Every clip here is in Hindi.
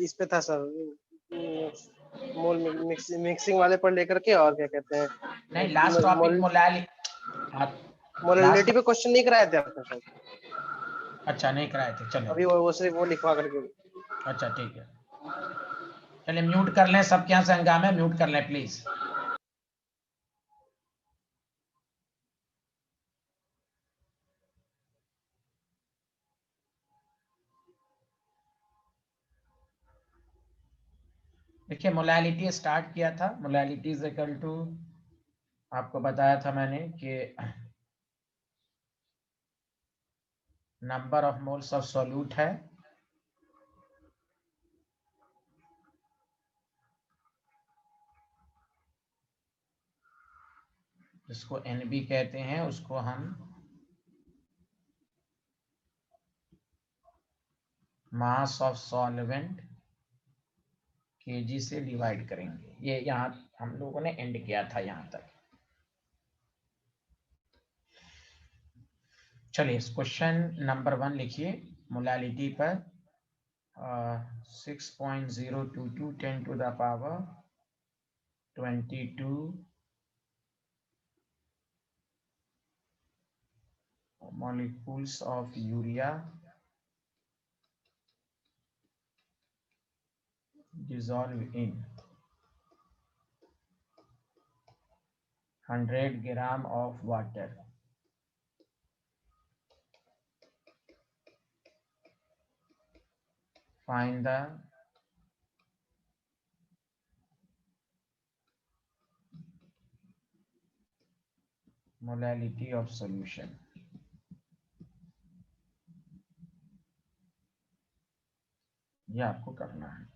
इस पे था सर, मोल मिक्सिंग वाले पर लेकर के, और क्या कहते हैं, नहीं लास्ट टॉपिक मोलैलिटी पे क्वेश्चन नहीं कराए थे आपने सर? अच्छा नहीं कराए थे, चलो अभी वो सिर्फ वो लिखवा करके। अच्छा ठीक है, चलिए म्यूट कर लें, सबके यहाँ से हंगामा है, म्यूट कर लें प्लीज। देखिए मोलैलिटी स्टार्ट किया था, मोलैलिटी इज इक्वल टू, आपको बताया था मैंने कि number of moles of solute है जिसको NB कहते हैं, उसको हम मास ऑफ सॉल्वेंट kg से डिवाइड करेंगे। ये यहाँ हम लोगों ने एंड किया था यहाँ तक। चलिए क्वेश्चन नंबर 1 लिखिए, मोलैलिटी पर 6.022 10 to the power 22 molecules of urea dissolve in 100 gram of water. Find the molality of solution. ये आपको करना है।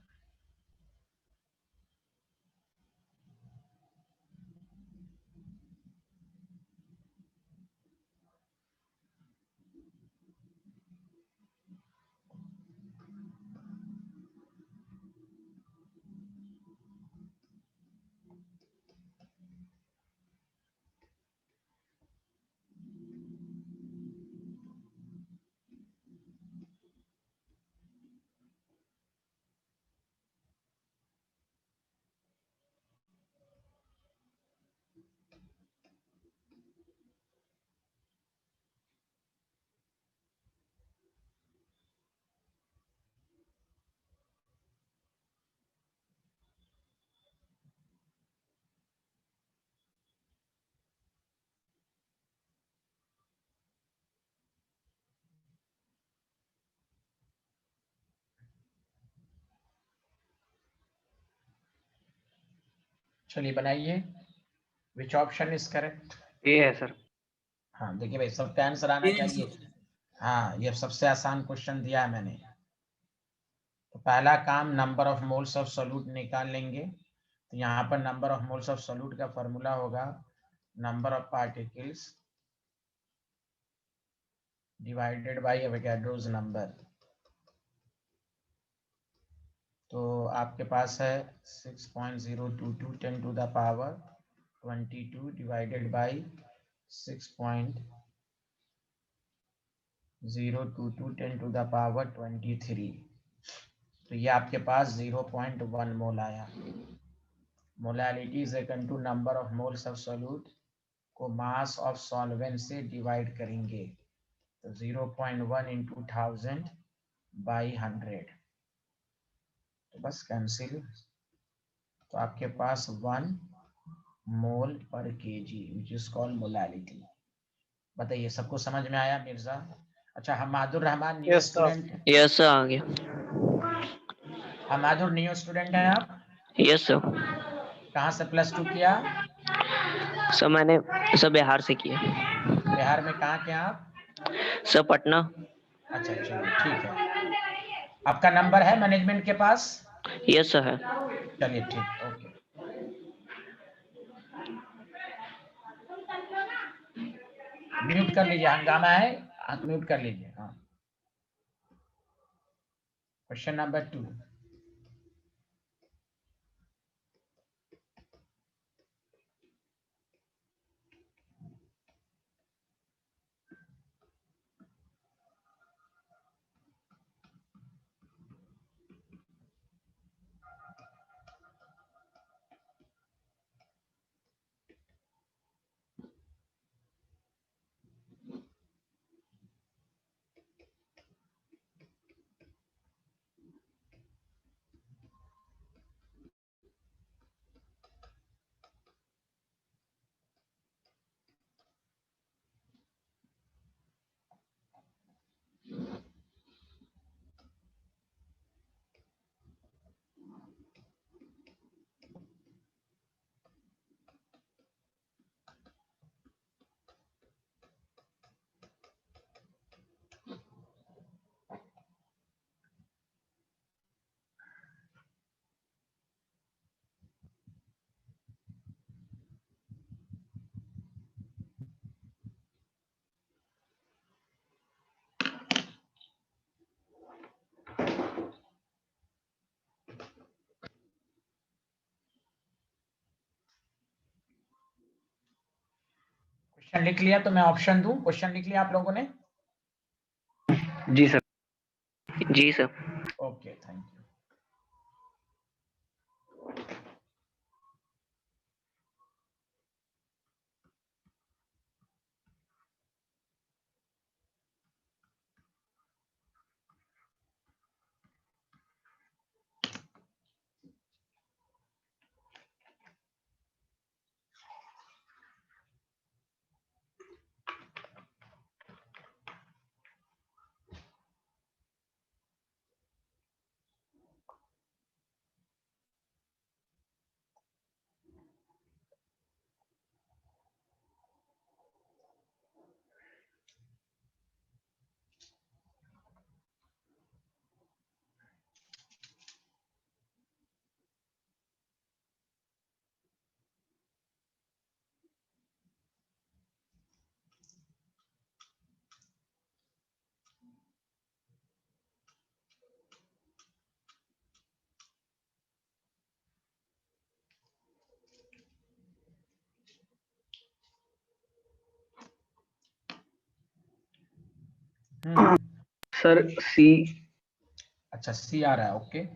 चलिए बनाइए, विच ऑप्शन इज करेक्ट? ए है सर। हाँ देखिए भाई सबका आंसर आना चाहिए। हाँ ये सबसे आसान क्वेश्चन दिया है मैंने। तो पहला काम number of moles of solute निकाल लेंगे। तो यहाँ पर number of moles of solute का फॉर्मूला होगा number of particles divided by Avogadro's number. तो आपके पास है 6.022 10 to the power 22 divided by 6.022 10 to the power 23। तो ये आपके पास 0.1 मोल आया। Molality is equal to number of moles of solute को मास ऑफ सॉल्वेंट से डिवाइड करेंगे। तो 0.1 into 1000 by 100, तो बस कैंसिल। तो आपके पास 1 मोल पर kg which is called molality. बताइए सबको समझ में आया मिर्जा? अच्छा Hamadur Rahman new student? Yes sir आ गया। हमादुर न्यू स्टूडेंट है आप? Yes sir. कहाँ से प्लस 2 किया? सर मैंने सर बिहार से किया। बिहार में कहाँ के आप? सर पटना। अच्छा चलिए ठीक है। आपका नंबर है मैनेजमेंट के पास? यस सर है। चलिए ठीक ओके। म्यूट कर लीजिए, हंगामा है, आप म्यूट कर लीजिए। हाँ क्वेश्चन नंबर 2। क्वेश्चन लिख लिया तो मैं ऑप्शन दूं? क्वेश्चन लिख लिया आप लोगों ने? जी सर। जी sir. Okay, thank you. Sir C. अच्छा, सी आ रहा है, ओके।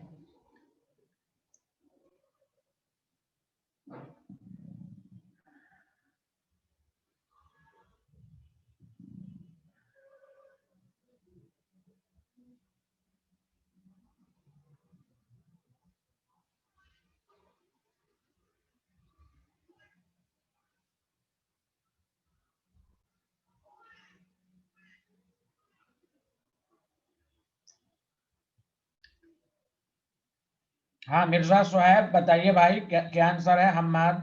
हाँ, मिर्जा सुहैब बताइए भाई, क्या आंसर है? हम्माद,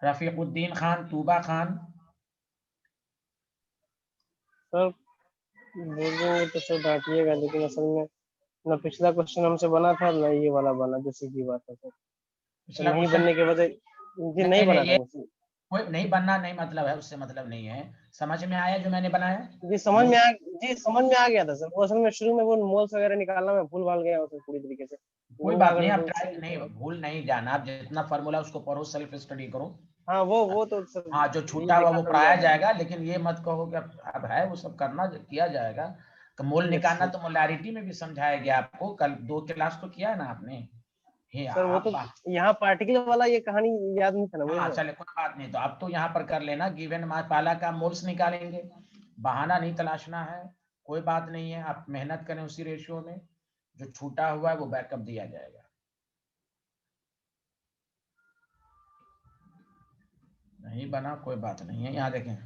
रफीकुद्दीन खान, तूबा खान। सर बोलेंगे तो सर डांटिएगा, लेकिन असल में ना पिछला क्वेश्चन हमसे बना था ना ये वाला बना, जो सीधी बात है सर। तो पिछला नहीं क्वेश्चन बनने के वजह जी नहीं नहीं बना नहीं, था ये मुझसे। कोई नहीं बनना नहीं मतलब है, उससे मतलब नहीं है। समझ में आया जो मैंने बनाया? जी समझ में मोल, आ जी समझ में आ गया था सर। वो असल में शुरू में वो मोल्स वगैरह निकालना मैं भूल भाल गया उसे पूरी तरीके से। कोई वो बात नहीं, अगर आप वो ट्राई नहीं, भूल नहीं जाना। आप जितना फॉर्मूला उसको पढ़ो, सेल्फ स्टडी करो। हाँ वो तो सर हाँ, जो ये छूटा हुआ देखा वो तभी पढ़ाया याद है। जाएगा, लेकिन ये मत कहो कि अब है वो सब करना किया जाएगा। तो मोल यस निकालना सर। तो मोलारिटी में भी समझाया गया आपको, कल 2 क्लास तो किया है ना आपने। ये सर वो आप तो यहाँ पार्टिकल वाला ये कहानी याद नहीं था ना मुझे हाँ, सर। चले कोई बात नहीं, तो अब तो यहाँ पर कर लेना। गिवन मास पहला का मोल्स निकालेंगे, बहाना नहीं तलाशना है। कोई बात नहीं है, आप मेहनत करें उसी रेशियो में। जो छूटा हुआ है वो बैकअप दिया जाएगा। नहीं बना कोई बात नहीं है। यहाँ देखें,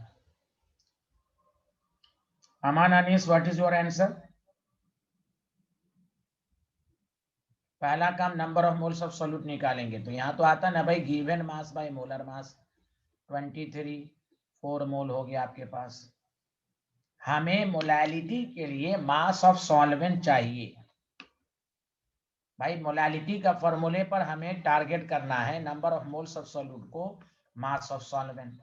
Aman Anees, what is your answer? पहला काम number of moles of solute निकालेंगे, तो यहाँ तो आता ना भाई, given mass by molar mass 23, 4 mole हो गया आपके पास। हमें मोलैलिटी के लिए मास ऑफ सॉल्वेंट चाहिए भाई। मोलैलिटी का फॉर्मूले पर हमें टारगेट करना है number of moles of solute को मास ऑफ सॉल्वेंट।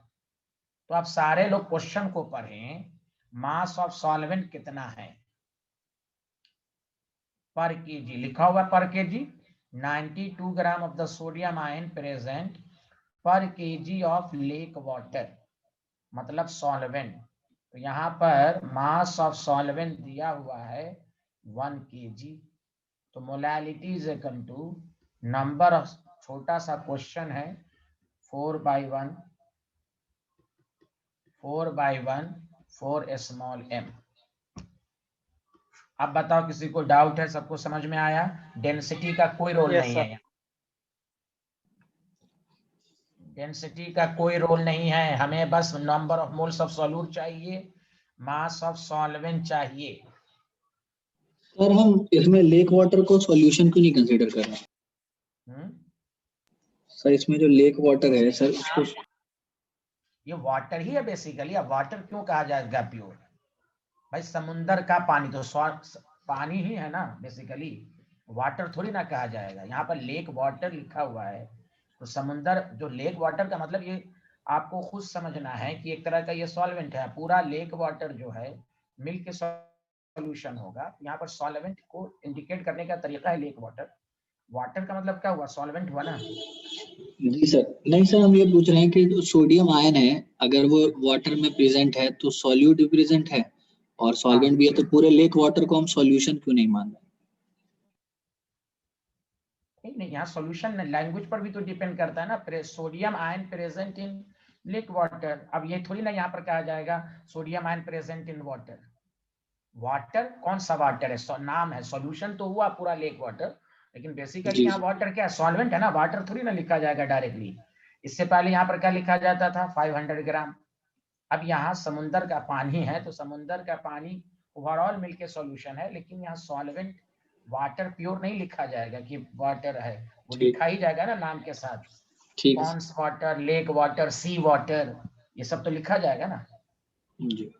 तो आप सारे लोग क्वेश्चन को पढ़ें। मास ऑफ सॉल्वेंट कितना है पर केजी, लिखा हुआ पर KG. 92 gram of the sodium ion present पर केजी ऑफ लेक वाटर, मतलब सॉल्वेंट। तो यहाँ पर मास ऑफ सॉल्वेंट दिया हुआ है 1 केजी। तो molality is equal to number of, छोटा सा क्वेश्चन है, 4/1 4 स्मॉल m। अब बताओ किसी को डाउट है? सबको समझ में आया? डेंसिटी का कोई रोल यस नहीं सर। है, डेंसिटी का कोई रोल नहीं है। हमें बस number of moles of solute चाहिए, मास ऑफ सॉल्वेंट चाहिए। सर हम इसमें लेक वाटर को सॉल्यूशन क्यों नहीं कंसीडर कर रहे? सर इसमें जो लेक वाटर है सर उसको, ये वाटर ही है बेसिकली। अब वाटर क्यों कहा जाएगा प्योर? भाई समुंदर का पानी तो पानी ही है ना बेसिकली, वाटर थोड़ी ना कहा जाएगा। यहाँ पर लेक वाटर लिखा हुआ है, तो समुंदर जो लेक वाटर का मतलब, ये आपको खुद समझना है कि एक तरह का ये सॉल्वेंट है। पूरा लेक वाटर जो है मिल्क सॉल्यूशन होगा। यहाँ पर सॉल्वेंट को इंडिकेट करने का तरीका है लेक वाटर। वाटर का मतलब क्या हुआ? सॉल्वेंट हुआ ना। जी सर, नहीं सर, हम ये पूछ रहे हैं कि जो सोडियम आयन है, अगर वो वाटर में प्रेजेंट है तो सॉल्यूट भी प्रेजेंट है और सॉल्वेंट भी है, तो पूरे लेक वाटर को हम सॉल्यूशन क्यों नहीं मान रहे? नहीं, यहाँ सॉल्यूशन लैंग्वेज पर भी तो डिपेंड करता है ना। Sodium ion present in lake water, अब ये थोड़ी ना यहाँ पर कहा जाएगा sodium ion present in water. Water कौन सा वाटर है, नाम है, सॉल्यूशन तो हुआ पूरा लेक वाटर, लेकिन बेसिकली जी यहाँ वाटर क्या है, सॉल्वेंट है ना, वाटर थोड़ी ना लिखा जाएगा डायरेक्टली। इससे पहले यहाँ पर क्या लिखा जाता था, 500 ग्राम। अब यहाँ समुन्द्र का पानी है तो समुन्द्र का पानी ओवरऑल मिलके सॉल्यूशन है, लेकिन यहाँ सॉल्वेंट वाटर प्योर नहीं लिखा जाएगा कि वाटर है, वो ठीक, लिखा ही जाएगा ना नाम के साथ, ठीक है पॉन्ड्स वाटर, लेक वाटर, सी वाटर, ये सब तो लिखा जाएगा ना। जी।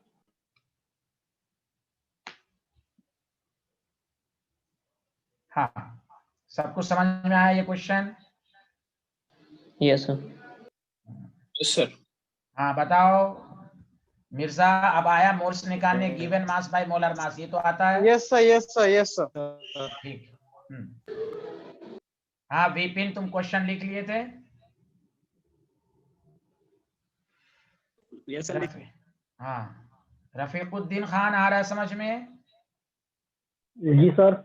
हाँ, सबको समझ में आया ये question? Yes sir. Yes sir. हाँ बताओ मिर्जा, अब आया मोल्स निकालने, गिवन मास बाय मोलर मास, ये तो आता है। Yes sir, yes sir, yes sir. ठीक। हाँ विपिन, तुम क्वेश्चन लिख लिए थे? Yes sir. हाँ, रफीकुद्दीन खान आ रहा है समझ में? जी सर।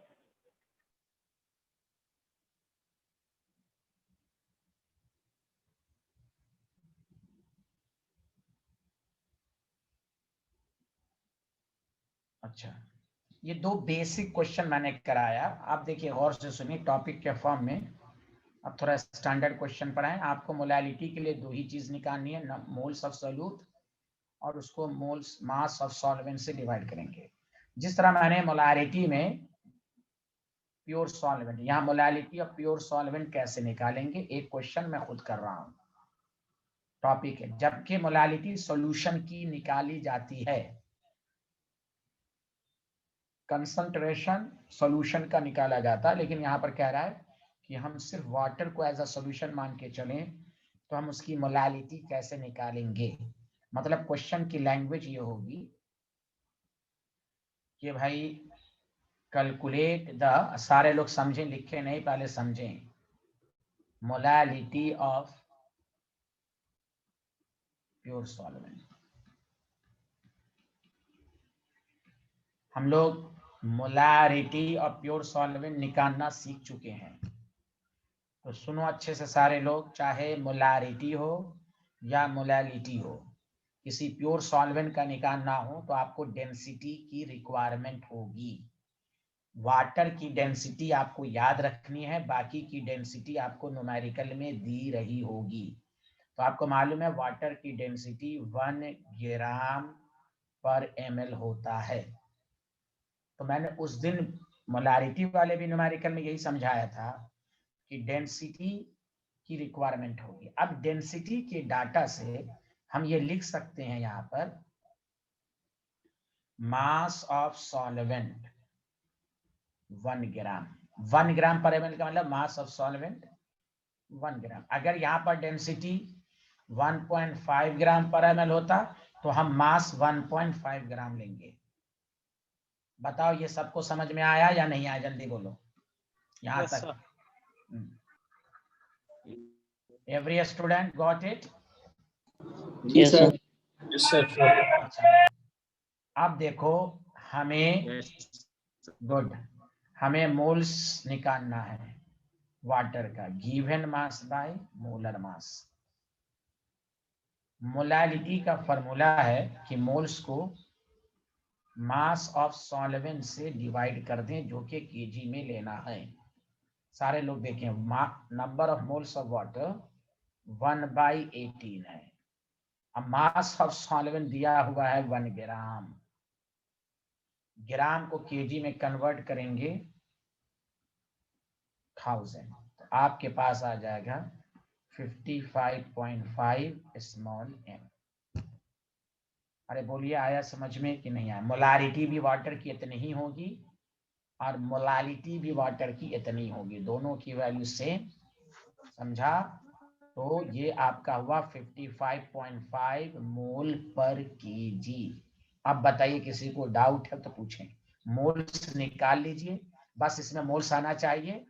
अच्छा, ये दो बेसिक क्वेश्चन मैंने कराया, आप देखिए गौर से सुनिए टॉपिक के फॉर्म में। अब थोड़ा स्टैंडर्ड क्वेश्चन पर आए। आपको मोलालिटी के लिए दो ही चीज निकालनी है, मोल्स ऑफ सॉल्यूट और उसको मोल्स मास ऑफ सॉल्वेंट से डिवाइड करेंगे। जिस तरह मैंने मोलारिटी में प्योर सॉल्वेंट, यहाँ मोलालिटी ऑफ प्योर सॉल्वेंट कैसे निकालेंगे, एक क्वेश्चन मैं खुद कर रहा हूँ, टॉपिक है। जबकि मोलालिटी सॉल्यूशन की निकाली जाती है, कंसंट्रेशन सॉल्यूशन का निकाला जाता है, लेकिन यहाँ पर कह रहा है कि हम सिर्फ वाटर को एज अ सॉल्यूशन मान के चलें तो हम उसकी मोलालिटी कैसे निकालेंगे। मतलब क्वेश्चन की लैंग्वेज ये होगी कि भाई कैलकुलेट द, सारे लोग समझें, लिखे नहीं, पहले समझें, मोलालिटी ऑफ प्योर सॉल्वेंट। हम लोग मोलारिटी ऑफ प्योर सॉल्वेंट निकालना सीख चुके हैं, तो सुनो अच्छे से सारे लोग, चाहे मोलारिटी हो या मोलालिटी हो, किसी प्योर सॉल्वेंट का निकालना हो तो आपको डेंसिटी की रिक्वायरमेंट होगी। वाटर की डेंसिटी आपको याद रखनी है, बाकी की डेंसिटी आपको न्यूमेरिकल में दी रही होगी। तो आपको मालूम है वाटर की डेंसिटी 1 ग्राम पर ml होता है। तो मैंने उस दिन मोलारिटी वाले भी न्यूमेरिकल में यही समझाया था कि डेंसिटी की रिक्वायरमेंट होगी। अब डेंसिटी के डाटा से हम ये लिख सकते हैं यहाँ पर मास ऑफ सॉल्वेंट 1 ग्राम, 1 ग्राम पर ml का मतलब मास ऑफ सॉल्वेंट 1 ग्राम। अगर यहाँ पर डेंसिटी 1.5 ग्राम पर ml होता तो हम मास 1.5 ग्राम लेंगे। बताओ ये सबको समझ में आया या नहीं आया, जल्दी बोलो यहाँ तक। Every student got it? जी yes sir. Sir. Yes sir. अच्छा, अब देखो हमें, गुड, हमें मोल्स निकालना है वाटर का, given mass by molar mass. Molality का फॉर्मूला है कि मोल्स को मास ऑफ सॉल्वेंट से डिवाइड कर दें, जो कि केजी में लेना है। सारे लोग देखें, number of moles of water 1/18 है। अब मास ऑफ सॉल्वेंट दिया हुआ है 1 ग्राम, ग्राम को केजी में कन्वर्ट करेंगे 1000, तो आपके पास आ जाएगा 55.5 स्मॉल m। अरे बोलिए आया समझ में कि नहीं आया? मोलारिटी भी वाटर की इतनी ही होगी और मोलालिटी भी वाटर की इतनी होगी, दोनों की वैल्यू सेम, समझा? तो ये आपका हुआ 55.5 मोल पर केजी। अब बताइए किसी को डाउट है तो पूछें। मोल्स निकाल लीजिए, बस इसमें मोल्स आना चाहिए,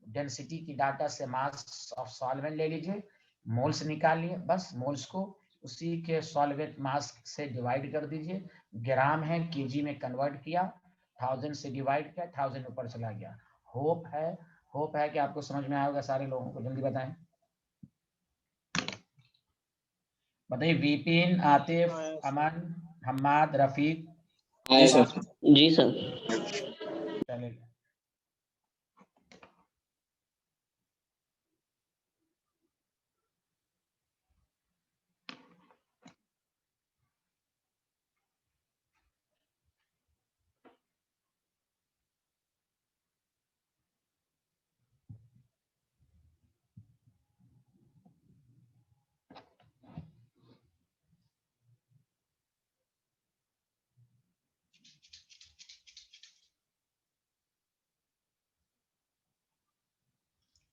डेंसिटी की डाटा से मास ऑफ सॉल्वेंट ले लीजिए, मोल्स निकालिए, बस मोल्स को उसी के सॉल्वेंट मास से डिवाइड कर दीजिए। ग्राम है केजी में कन्वर्ट किया, 1000 से डिवाइड किया, 1000 ऊपर चला गया। होप है कि आपको समझ में आएगा सारे लोगों को। जल्दी बताएं, बताइए। विपिन, आतिफ, अमन, हम्माद, रफीक। आए सर। जी सर। चलेगा।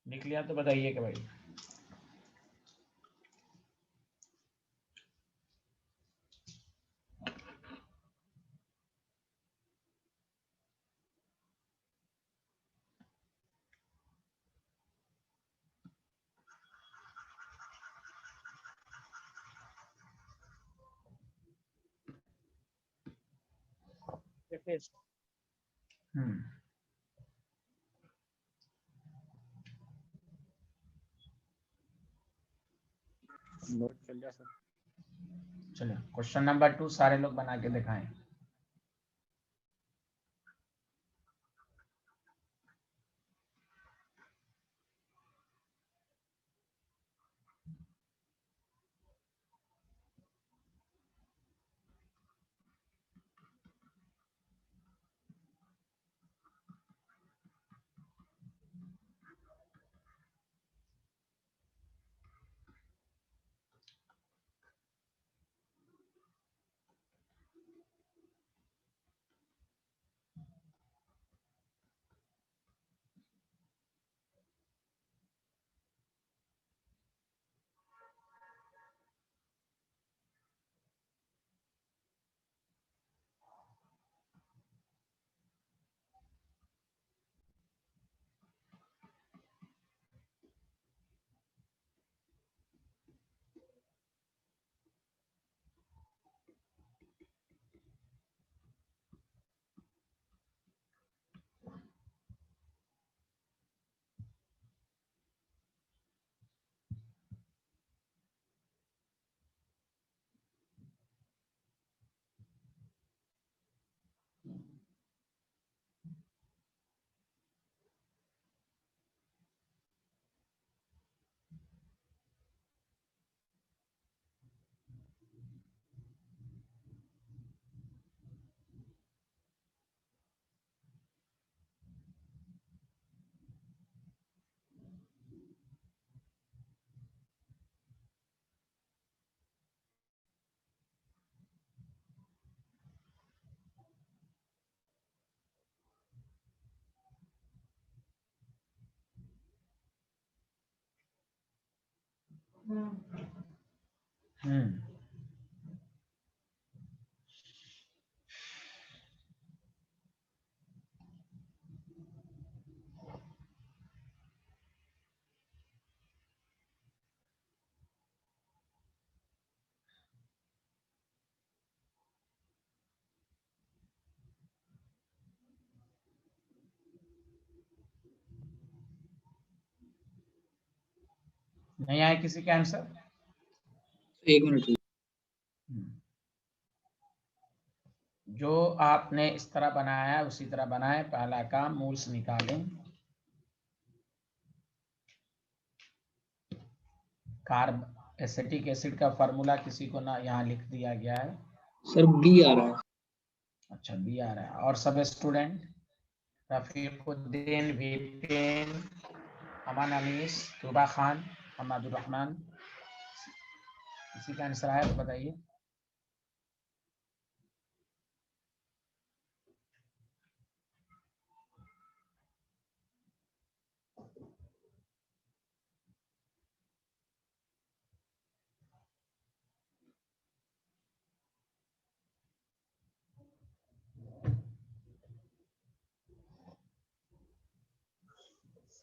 लिख लिया तो बताइए कि भाई। देखिए नोट चल गया सर। चलो क्वेश्चन नंबर 2 सारे लोग बना के दिखाएं। नहीं आए किसी का आंसर? एक मिनट। जो आपने इस तरह बनाया है उसी तरह बनाए। पहला काम मोल्स निकालें। कार्ब एसिटिक एसिड का फार्मूला किसी को ना यहाँ लिख दिया गया है। सर बी आ रहा है। अच्छा बी आ रहा है। और सब स्टूडेंट? रफीकुद्दीन, विपिन, अमन, अनीस, तुबा खान, मोहम्मद रहमान। किसी का आंसर आया तो बताइए।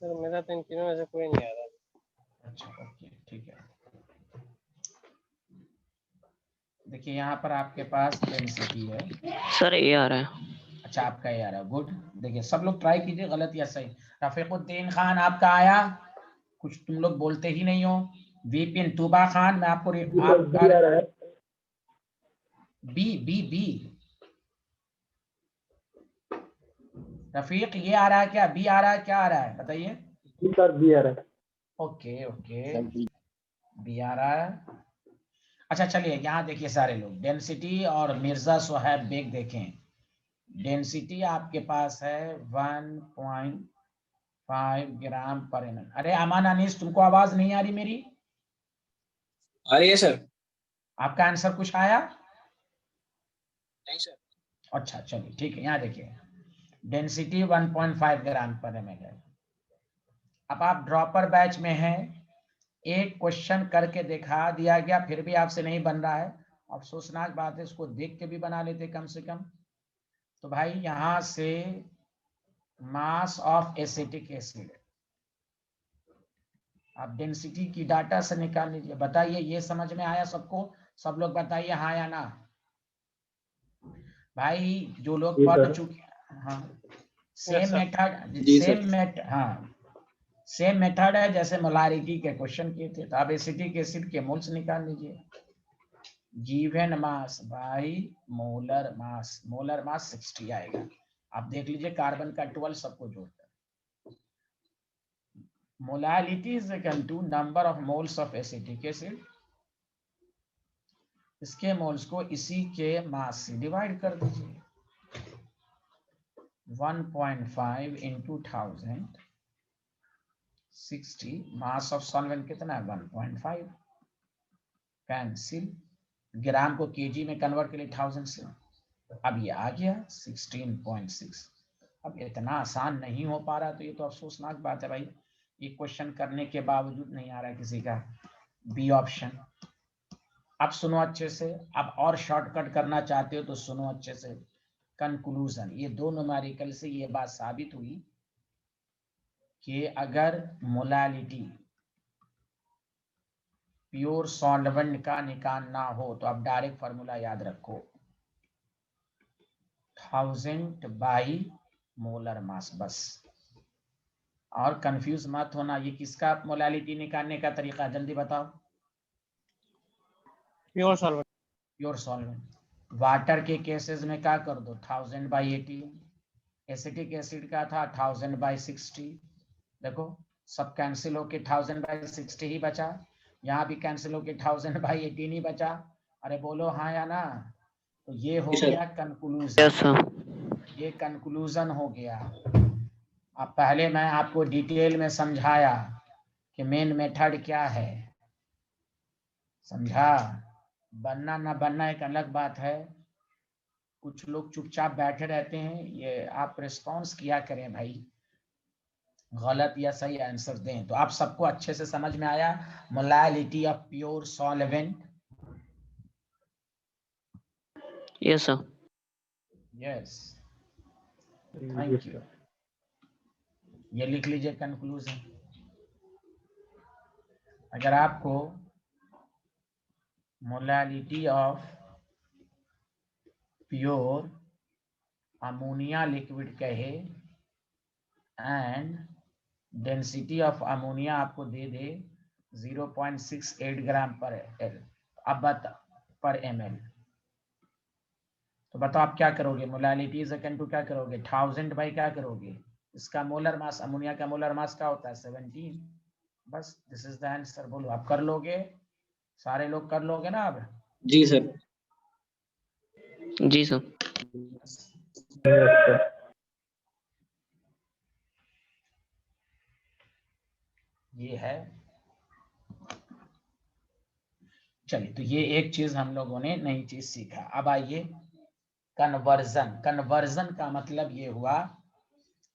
सर मेरा तो इन तीनों में से कोई नहीं आ रहा। अच्छा ओके ठीक है। देखिए यहाँ पर आपके पास डेंसिटी है। सर ये आ रहा है। अच्छा आपका ये आ रहा है, गुड। देखिए सब लोग ट्राई कीजिए गलत या सही। रफीकुद्दीन खान आपका आया, कुछ तुम लोग बोलते ही नहीं हो। विपिन तुबा खान, मैं आपको बी बी बी रफीक ये आ रहा है क्या? बी आ रहा है, क्या आ रहा है बताइए? सर बी आ रहा है। ओके ओके बी आ रहा है। अच्छा चलिए यहाँ देखिए सारे लोग डेंसिटी और मिर्जा सोहैब बेग देखें। डेंसिटी आपके पास है 1.5 ग्राम पर एम एल। अरे अमान अनीस तुमको आवाज नहीं आ रही मेरी? आ रही है सर। आपका आंसर कुछ आया? नहीं सर। अच्छा चलिए ठीक है, यहाँ देखिए डेंसिटी 1.5 ग्राम पर एम एल है। अब आप ड्रॉपर बैच में हैं, एक क्वेश्चन करके दिखा दिया गया फिर भी आपसे नहीं बन रहा है, अफसोसनाक बात है, इसको देख के भी बना लेते कम से कम। तो भाई यहां से मास ऑफ एसिटिक एसिड आप डेंसिटी की डाटा से निकाल लीजिए। बताइए ये समझ में आया सबको? सब लोग बताइए हाँ या ना। भाई जो लोग पढ़ चुके हैं, हाँ सेम मेथड, जी सर। सेम मेथड है जैसे मोलारिटी के क्वेश्चन किए थे। तो आप एसिटिक एसिड के मोल्स निकाल लीजिए। Given mass by molar mass, molar mass 60 आएगा। आप देख लीजिए कार्बन का 12 सबको जोड़कर। Molality is equal to number of moles of acetic acid, इसके मोल्स को इसी के मास से डिवाइड कर दीजिए। 1.5 इंटू 1000 60, मास ऑफ सॉल्वेंट कितना है 1.5, कैंसिल, ग्राम को केजी में कन्वर्ट के लिए 1000 से, अब ये आ गया 16.6। अब इतना आसान नहीं हो पा रहा तो ये तो अफसोसनाक बात है भाई, ये क्वेश्चन करने के बावजूद नहीं आ रहा है किसी का बी ऑप्शन। अब सुनो अच्छे से, अब और शॉर्टकट करना चाहते हो तो सुनो अच्छे से। कंक्लूजन, ये दो न्यूमेरिकल से ये बात साबित हुई कि अगर मोलालिटी प्योर सॉल्वेंट का निकालना हो तो आप डायरेक्ट फॉर्मूला याद रखो 1000 बाई मोलर मास बस। और कंफ्यूज मत होना, ये किसका मोलालिटी निकालने का तरीका जल्दी बताओ? Pure solvent. Pure solvent. Water के केसेस में क्या कर दो 1000 बाई 18, एसिटिक एसिड का था 1000 बाई 60। देखो सब कैंसिल होके 1000 बाई 60 ही बचा, यहाँ भी कैंसिल होके 1000 बाई 18 ही बचा। अरे बोलो हाँ या ना। तो ये हो गया कंक्लूजन, यस सर। ये कंक्लूजन हो गया। अब पहले मैं आपको डिटेल में समझाया कि मेन मेथड क्या है, समझा? बनना ना बनना एक अलग बात है, कुछ लोग चुपचाप बैठे रहते हैं, ये आप रिस्पॉन्स किया करें भाई, गलत या सही आंसर दें। तो आप सबको अच्छे से समझ में आया molality of pure solvent? Yes sir. Yes, thank you. ये लिख लीजिए कंक्लूजन। अगर आपको molality of pure ammonia liquid कहे एंड डेंसिटी ऑफ अमोनिया आपको दे दे 0.68 ग्राम पर एल, अब पर एम एल, तो बताओ आप क्या करोगे? मोलालिटी इज इक्वल टू क्या करोगे 1000 बाई क्या करोगे, इसका मोलर मास, अमोनिया का मोलर मास क्या होता है 17। बस दिस इज द आंसर। बोलो आप कर लोगे? सारे लोग कर लोगे ना अब? जी सर। जी सर। ये है। चलिए तो ये एक चीज हम लोगों ने नई चीज सीखा। अब आइए कन्वर्जन। कन्वर्जन का मतलब ये हुआ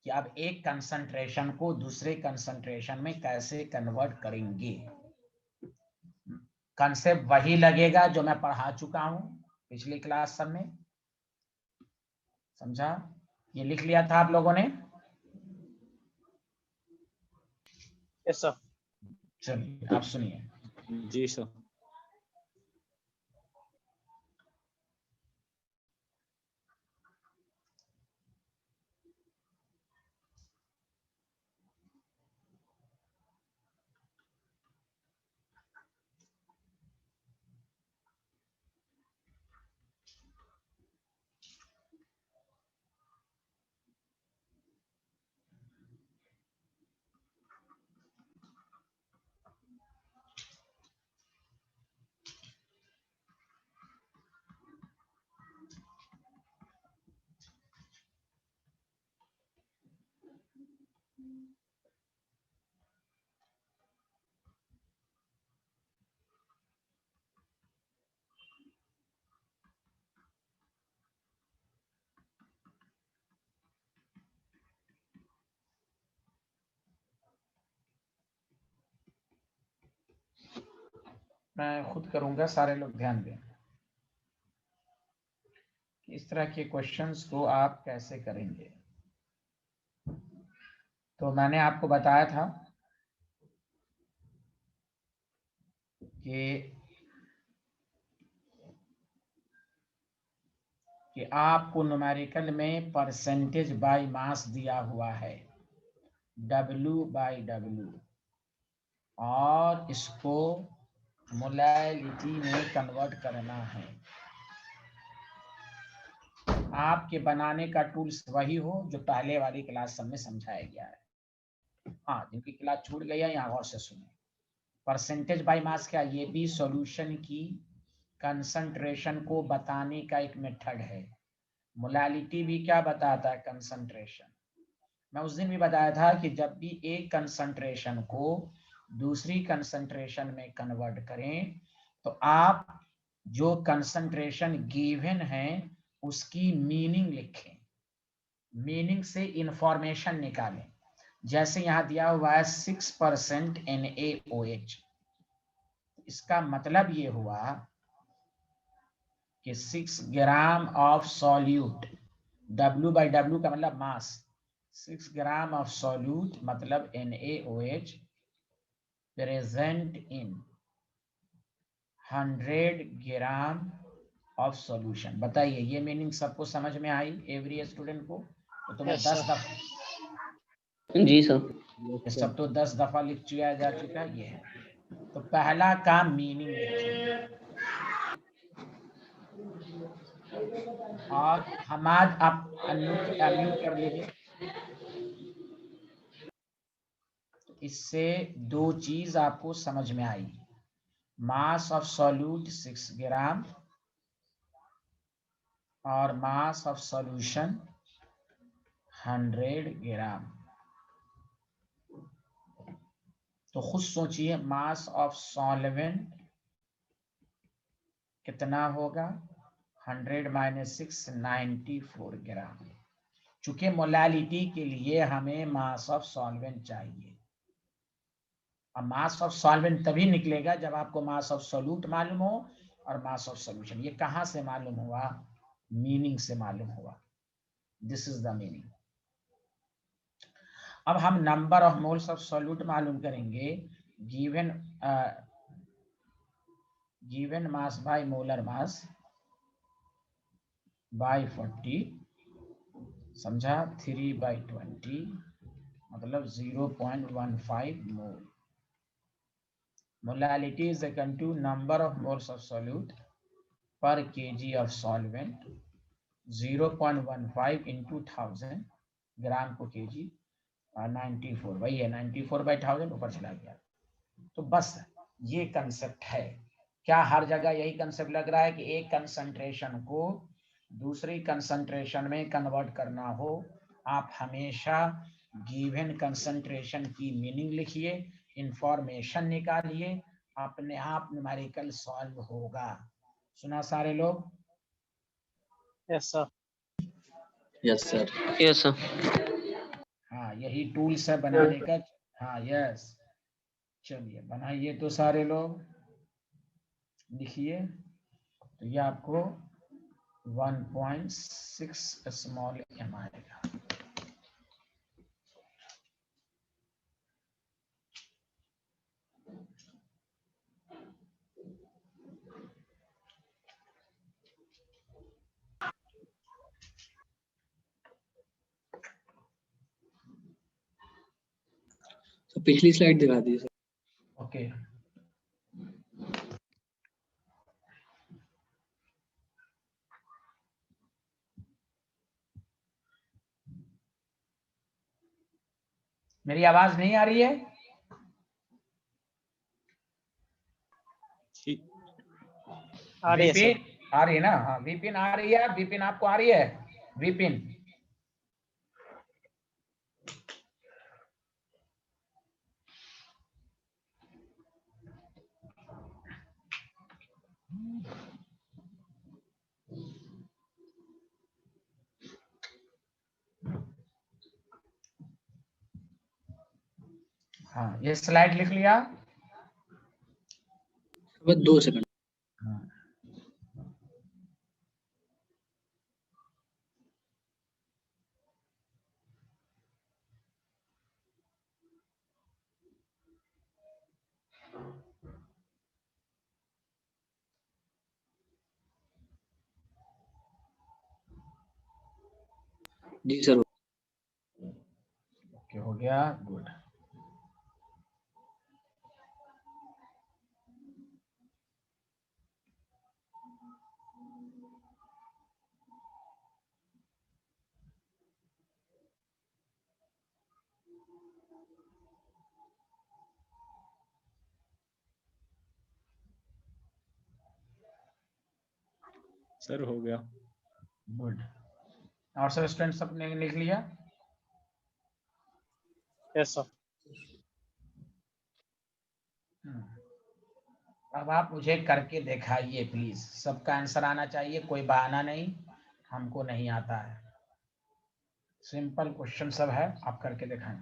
कि आप एक कंसंट्रेशन को दूसरे कंसंट्रेशन में कैसे कन्वर्ट करेंगे। कंसेप्ट वही लगेगा जो मैं पढ़ा चुका हूं पिछली क्लास सब में, समझा? ये लिख लिया था आप लोगों ने? Yes sir. चलिए आप सुनिए। जी सर। मैं खुद करूंगा, सारे लोग ध्यान दें। इस तरह के क्वेश्चंस को आप कैसे करेंगे। तो मैंने आपको बताया था कि आपको न्यूमेरिकल में परसेंटेज बाय मास दिया हुआ है, W/W, और इसको मोलैलिटी में कन्वर्ट करना है। आपके बनाने का टूल्स वही हो जो पहले वाली क्लास सब में समझाया गया है। हाँ, जिनकी क्लास छूट गई है यहाँ गौर से सुने। परसेंटेज बाय मास क्या, ये भी सॉल्यूशन की कंसंट्रेशन को बताने का एक मेथड है। मोलैलिटी भी क्या बताता है, कंसंट्रेशन। मैं उस दिन भी बताया था कि जब भी एक कंसंट्रेशन को दूसरी कंसंट्रेशन में कन्वर्ट करें तो आप जो कंसंट्रेशन गिवन है उसकी मीनिंग लिखें, मीनिंग से इंफॉर्मेशन निकालें। जैसे यहां दिया हुआ है 6% NaOH, इसका मतलब ये हुआ कि 6 ग्राम ऑफ सॉल्यूट, W/W का मतलब मास, 6 ग्राम ऑफ सॉल्यूट मतलब NaOH present in 100 gram of solution. बताइए ये मीनिंग सबको समझ में आई, एवरी स्टूडेंट को? तो मैं यस 10 सर। दफा जी सर। ये सब तो 10 दफा लिख चुका जा चुका ये है। तो पहला काम मीनिंग लिखिए, और हम आज आप अनम्यूट कर लीजिए। इससे दो चीज आपको समझ में आई, मास ऑफ सॉल्यूट 6 ग्राम और मास ऑफ सॉल्यूशन 100 ग्राम। तो खुद सोचिए मास ऑफ सॉल्वेंट कितना होगा, 100 - 6 94 ग्राम। चूंकि मोलैलिटी के लिए हमें मास ऑफ सॉल्वेंट चाहिए। अब मास ऑफ सॉल्वेंट तभी निकलेगा जब आपको मास ऑफ सॉल्यूट मालूम हो और मास ऑफ सॉल्यूशन। ये कहां से मालूम हुआ, मीनिंग से मालूम हुआ। This is the meaning. अब हम number of moles of solute मालूम करेंगे, given mass by molar mass by 40, समझा, 3/20 मतलब 0.15 मोल। Molality is equal to number of moles of solute per kg of solvent, 0.15 into 1000 ग्राम को kg, 94 वही है, 94/1000 ऊपर चला गया। तो बस ये कंसेप्ट है। क्या हर जगह यही कंसेप्ट लग रहा है कि एक कंसंट्रेशन को दूसरी कंसंट्रेशन में कन्वर्ट करना हो, आप हमेशा गिवन कंसंट्रेशन की मीनिंग लिखिए, इंफॉर्मेशन निकालिए, अपने आप न्यूमेरिकल सॉल्व होगा। सुना सारे लोग? Yes sir. Yes sir. Yes sir. हाँ, यही टूल्स है बनाने का। हाँ यस, चलिए बनाइए तो सारे लोग लिखिए। तो ये आपको 1.6 स्मॉल m आएगा। पिछली स्लाइड दिखा दीजिए सर। ओके मेरी आवाज नहीं आ रही है? आ रही है सर। विपिन आ रही है ना? हाँ विपिन आ रही है। विपिन आपको आ रही है? विपिन हाँ ये स्लाइड लिख लिया? बस 2 सेकंड। हाँ जी सर। ओके हो गया, गुड। सर हो गया। गुड। और सब स्टूडेंट सबने लिख लिया? Yes sir. अब आप मुझे करके दिखाइए प्लीज। सबका आंसर आना चाहिए, कोई बहाना नहीं, हमको नहीं आता है। सिंपल क्वेश्चन सब है, आप करके दिखाएं।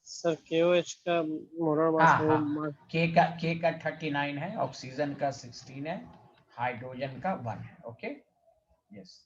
सर KOH का मोलर मास हाँ वो हाँ, के का 39 है, ऑक्सीजन का 16 है, हाइड्रोजन का 1 है। Okay yes.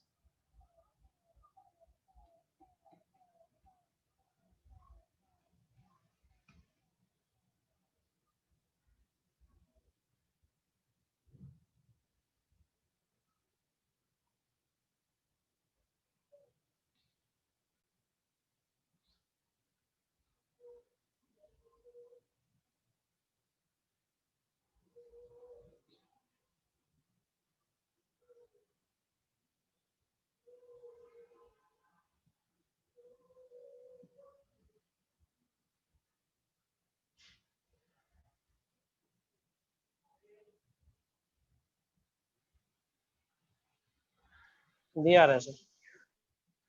दिया रहा है सर।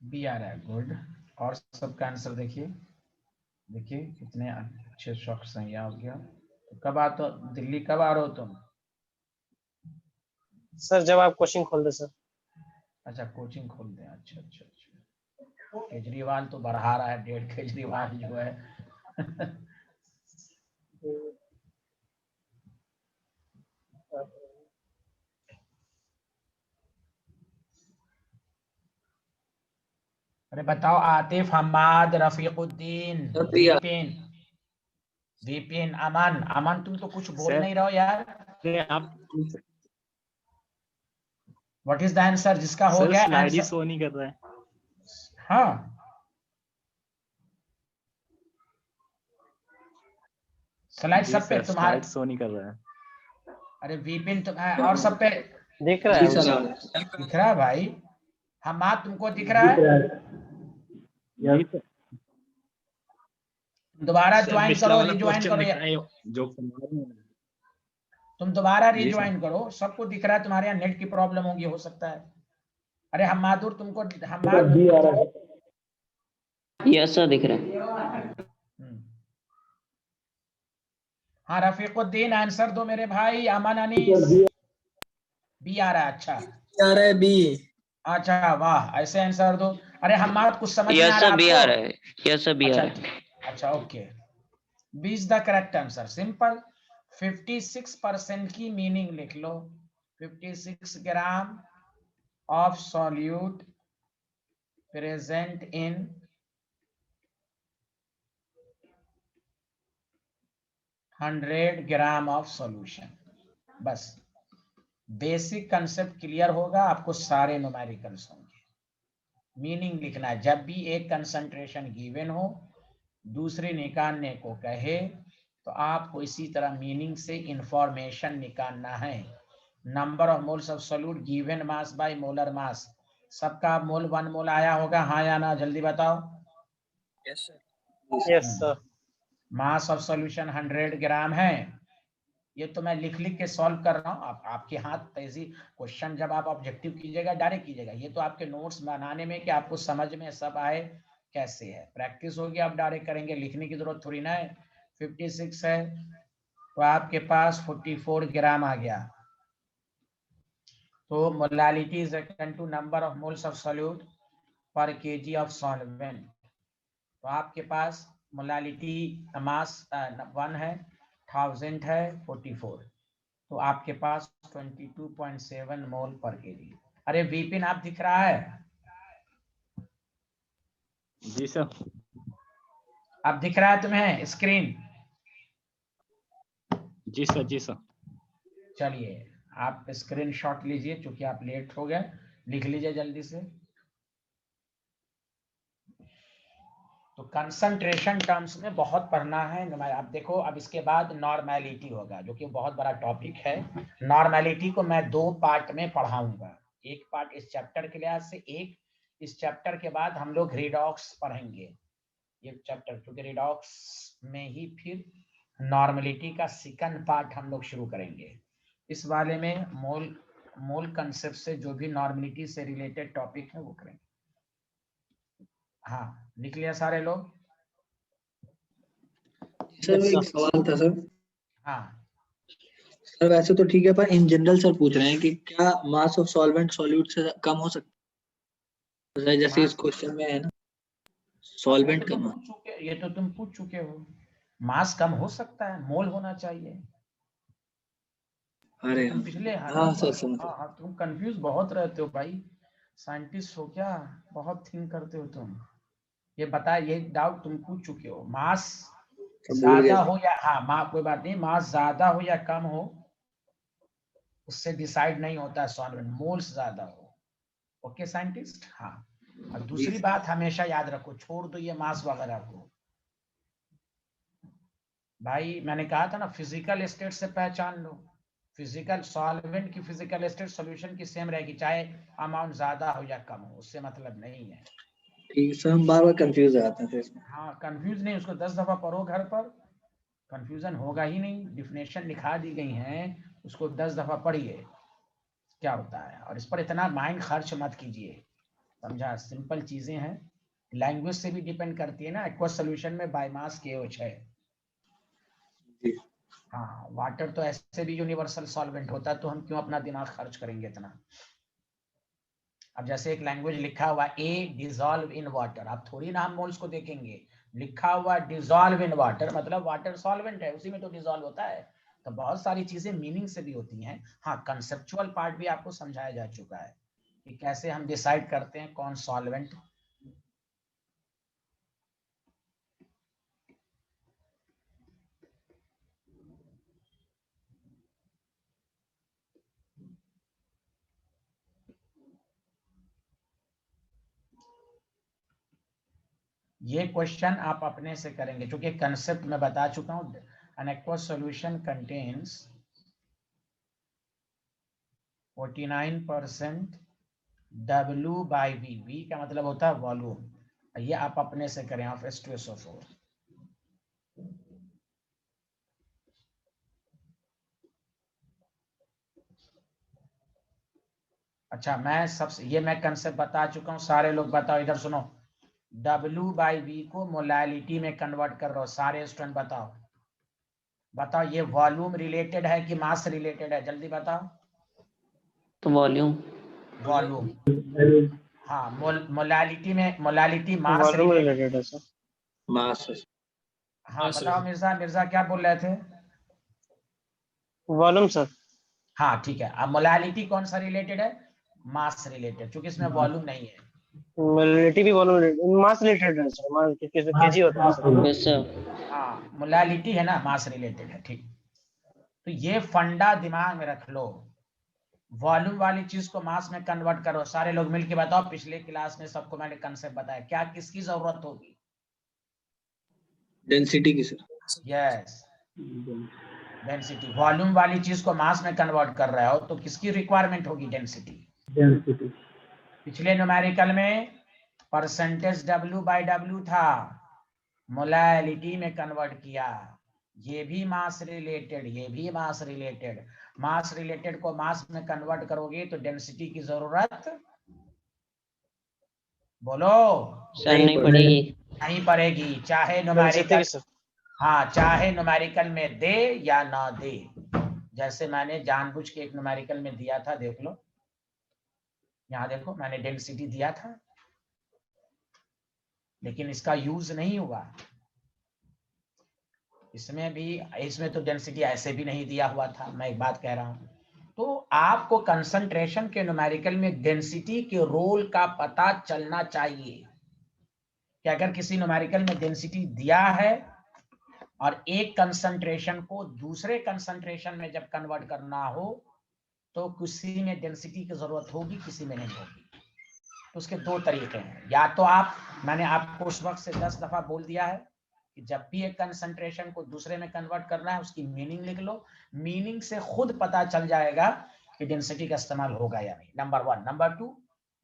बी आ रहा है, गुड। और सबका आंसर देखिए, देखिए कितने अच्छे शख्स हैं। यहाँ हो गया। तो कब आ, तो दिल्ली कब आ रहे हो तुम? सर जब आप कोचिंग खोल दे सर। अच्छा कोचिंग खोल दें, अच्छा अच्छा अच्छा। केजरीवाल तो बढ़ा रहा है डेट, केजरीवाल जो है अरे बताओ, आतिफ, हम्माद, रफीकुद्दीन, सर प्रिया। विपिन, विपिन, अमन, अमन तुम तो कुछ बोल सर नहीं रहो यार। आप व्हाट इज द आंसर? जिसका हो सर गया स्लाइड ही आंसर। शो नहीं कर रहा है। हाँ, स्लाइड जी सब पे सर तुम्हारे। स्लाइड शो नहीं कर रहा है। अरे विपिन तुम और सब पे दिख रहा जी है सर मुझे। आ रहा है। दिख रहा है भाई? हम बात तुमको दिख रहा है? जी सर। दोबारा सर ज्वाइन पिछला करो, वाला रिज्वाइन क्वेश्चन करो दिख या रहा है जो समझ में नहीं। तुम दोबारा जी सर। रिज्वाइन करो। सबको दिख रहा है, तुम्हारे यहाँ नेट की प्रॉब्लम होगी, हो सकता है। अरे हम माधुर तुमको यस सर दिख रहा है। हम्म। हाँ रफीकुद्दीन आंसर दो मेरे भाई। अमन अनीस बी आ रहा है। अच्छा आ रहा है बी। अच्छा, वाह, ऐसे आंसर दो। अरे हमारा कुछ समझ में आ यस रहा सर है बी आ आपको? रहा है। यस सर बी आ अच्छा रहा है। अच्छा, okay. B is the correct answer. Simple. 56% की मीनिंग लिख लो। 56 gram of solute present in 100 gram of solution. बस बेसिक कंसेप्ट क्लियर होगा, आपको सारे न्यूमेरिकल्स होंगे। मीनिंग लिखना है। जब भी एक कंसंट्रेशन गिवन हो, दूसरे निकालने को कहे, तो आपको इसी तरह मीनिंग से इंफॉर्मेशन निकालना है। Number of moles of solute given mass by molar मास। सबका मोल 1 मोल आया होगा, हाँ या ना? जल्दी बताओ। Yes sir. Yes sir. Mass of solution 100 ग्राम है। ये तो मैं लिख लिख के सॉल्व कर रहा हूँ। आपके हाथ तेजी। क्वेश्चन जब आप ऑब्जेक्टिव कीजिएगा, डायरेक्ट कीजिएगा। ये तो आपके नोट्स बनाने में कि आपको समझ में सब आए कैसे है। प्रैक्टिस होगी, आप डायरेक्ट करेंगे, लिखने की जरूरत थोड़ी ना है। 56 है तो आपके पास 44 ग्राम आ गया। तो molality is equal to number of moles of solute per KG of solvent. तो आपके पास मोलालिटी मास 1 है, 1000 है, 44। तो आपके पास 22.7 मोल पर केजी। अरे विपिन आप दिख रहा है? जी सर। अब दिख रहा है तुम्हें स्क्रीन? जी सर। जी सर। चलिए आप स्क्रीनशॉट लीजिए, क्योंकि आप लेट हो गए। लिख लीजिए जल्दी से। तो कंसंट्रेशन टर्म्स में बहुत पढ़ना है। आप देखो, अब इसके बाद नॉर्मेलिटी होगा, जो कि बहुत बड़ा टॉपिक है। नॉर्मेलिटी को मैं 2 पार्ट में पढ़ाऊंगा। एक पार्ट इस चैप्टर के लिहाज से, एक इस चैप्टर के बाद हम लोग रिडॉक्स पढ़ेंगे। ये चैप्टर, क्योंकि रिडॉक्स में ही फिर नॉर्मेलिटी का सेकंड पार्ट हम लोग शुरू करेंगे। इस वाले में मोल कंसेप्ट से जो भी नॉर्मेलिटी से रिलेटेड टॉपिक है वो करेंगे। हाँ, लिख लिया सारे लोग? सर एक सवाल था सर। हाँ सर वैसे तो ठीक है, पर इन जनरल सर पूछ रहे हैं कि क्या मास ऑफ सॉल्वेंट सॉल्यूट से कम हो सकता है? जैसे इस मास, क्वेश्चन में है ना, हाँ ये सॉल्वेंट तो का तुम मास। पूछ चुके, ये तो तुम पूछ चुके हो। मास कम हो सकता है, मोल होना चाहिए। ये अरे तुम पिछले हाँ सर समझ। हाँ हाँ, तुम कंफ्यूज बहुत रहते हो भाई। साइंटिस्ट हो क्या? बहुत थिंक करते हो तुम। ये बता, ये डाउट तुम पूछ चुके हो। मास सब भूल ज्यादा गए। हो या, हाँ कोई बात नहीं, मास ज्यादा हो या कम हो उससे डिसाइड नहीं होता है सॉल्वेंट। मोल्स ज्यादा हो। Okay scientist? हाँ। और जी दूसरी बात हमेशा याद रखो, छोड़ दो ये मास वगैरह को। भाई मैंने कहा था ना, फिजिकल स्टेट से पहचान लो। फिजिकल सॉल्वेंट की फिजिकल स्टेट सॉल्यूशन की सेम रहेगी, चाहे अमाउंट ज्यादा हो या कम हो, उससे मतलब नहीं है। ठीक है सर, हम बार बार कंफ्यूज हो जाते हैं फिर इसमें। हाँ कंफ्यूज नहीं, उसको 10 दफा पढ़ो घर पर, कंफ्यूजन होगा ही नहीं। डिफिनेशन लिखा दी गई हैं, उसको 10 दफा पढ़िए क्या होता है। और इस पर इतना माइंड खर्च मत कीजिए, समझा? सिंपल चीजें हैं। लैंग्वेज से भी डिपेंड करती है ना। एक्वस सोल्यूशन में बायोमास KOH है। जी। हाँ, वाटर तो ऐसे भी यूनिवर्सल सॉल्वेंट होता है, तो हम क्यों अपना दिमाग खर्च करेंगे इतना। अब जैसे एक लैंग्वेज लिखा हुआ ए डिजॉल्व इन वाटर, आप थोड़ी ना हम मोल्स को देखेंगे। लिखा हुआ डिजॉल्व इन वाटर, मतलब वाटर सॉल्वेंट है, उसी में तो डिजॉल्व होता है। तो बहुत सारी चीजें मीनिंग से भी होती हैं। हाँ, कंसेप्चुअल पार्ट भी आपको समझाया जा चुका है कि कैसे हम डिसाइड करते हैं कौन सॉल्वेंट। ये क्वेश्चन आप अपने से करेंगे, क्योंकि कंसेप्ट मैं बता चुका हूं। An aqueous solution contains 49% W/V। V का मतलब होता है वॉल्यूम। ये आप अपने से करें, ऑफ H2SO4। अच्छा, मैं कंसेप्ट बता चुका हूँ, सारे लोग बताओ, इधर सुनो। W/V को मोलैलिटी में कन्वर्ट कर रहे हो, सारे स्टूडेंट बताओ। बताओ ये वॉल्यूम रिलेटेड है कि मास रिलेटेड है, जल्दी बताओ। तो वॉल्यूम। वॉल्यूम, हाँ। Molality mass volume related. Related है सर। मास। हाँ बताओ मिर्जा क्या बोल रहे थे? Volume sir. हाँ ठीक है। अब मोलैलिटी कौन सा रिलेटेड है? मास रिलेटेड, क्योंकि इसमें वॉल्यूम नहीं है। रिलेटिव भी वॉल्यूम मास रिलेटेड है सर। मास केजी होता है सर। Yes sir. हाँ मोलैलिटी है ना, मास रिलेटेड है, ठीक। तो ये फंडा दिमाग में रख लो। वॉल्यूम वाली चीज को मास में कन्वर्ट करो। सारे लोग मिलके बताओ, पिछले क्लास में सबको मैंने कंसेप्ट बताया, क्या किसकी जरूरत होगी? डेंसिटी की सर। Yes, density. वॉल्यूम वाली चीज को मास में कन्वर्ट कर रहे हो तो किसकी रिक्वायरमेंट होगी? डेंसिटी। पिछले न्यूमेरिकल में परसेंटेज W/W था, मोलैलिटी में कन्वर्ट किया। ये भी मास रिलेटेड, ये भी मास रिलेटेड। मास रिलेटेड को मास में कन्वर्ट करोगे तो डेंसिटी की जरूरत, बोलो, सर नहीं पड़ेगी। नहीं पड़ेगी, चाहे डेंसिटी न्यूमेरिकल, की सर। हाँ चाहे न्यूमेरिकल में दे या ना दे। जैसे मैंने जानबूझ के एक न्यूमेरिकल में दिया था, देख लो, यहाँ देखो मैंने डेंसिटी दिया था, लेकिन इसका यूज नहीं हुआ। इसमें तो डेंसिटी ऐसे भी नहीं दिया हुआ था। मैं एक बात कह रहा हूं, तो आपको कंसंट्रेशन के न्यूमेरिकल में डेंसिटी के रोल का पता चलना चाहिए कि अगर किसी न्यूमेरिकल में डेंसिटी दिया है और एक कंसंट्रेशन को दूसरे कंसंट्रेशन में जब कन्वर्ट करना हो तो किसी में डेंसिटी की जरूरत होगी, किसी में नहीं होगी। तो उसके दो तरीके हैं। या तो मैंने आपको उस वक्त से 10 दफा बोल दिया है कि जब भी एक कंसंट्रेशन को दूसरे में कन्वर्ट करना है उसकी मीनिंग लिख लो, मीनिंग से खुद पता चल जाएगा कि डेंसिटी का इस्तेमाल होगा या नहीं। नंबर 1। नंबर 2,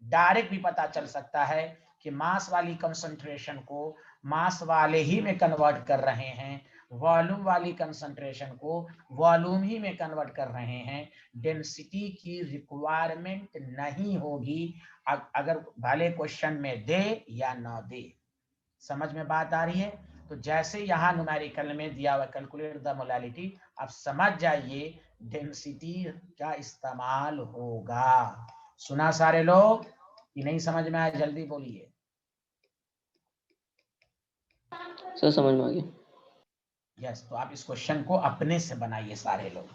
डायरेक्ट भी पता चल सकता है कि मास वाली कंसंट्रेशन को मास वाले ही में कन्वर्ट कर रहे हैं, वॉल्यूम वाली कंसंट्रेशन को वॉल्यूम ही में कन्वर्ट कर रहे हैं, डेंसिटी की रिक्वायरमेंट नहीं होगी अगर भले क्वेश्चन में दे या ना दे। समझ में बात आ रही है? तो जैसे यहाँ न्यूमेरिकल में दिया हुआ कैलकुलेट द मोलैलिटी, आप समझ जाइए डेंसिटी का इस्तेमाल होगा। सुना सारे लोग कि नहीं समझ में आया? जल्दी बोलिए। सर समझ में आ गया। यस, तो आप इस क्वेश्चन को अपने से बनाइए सारे लोग।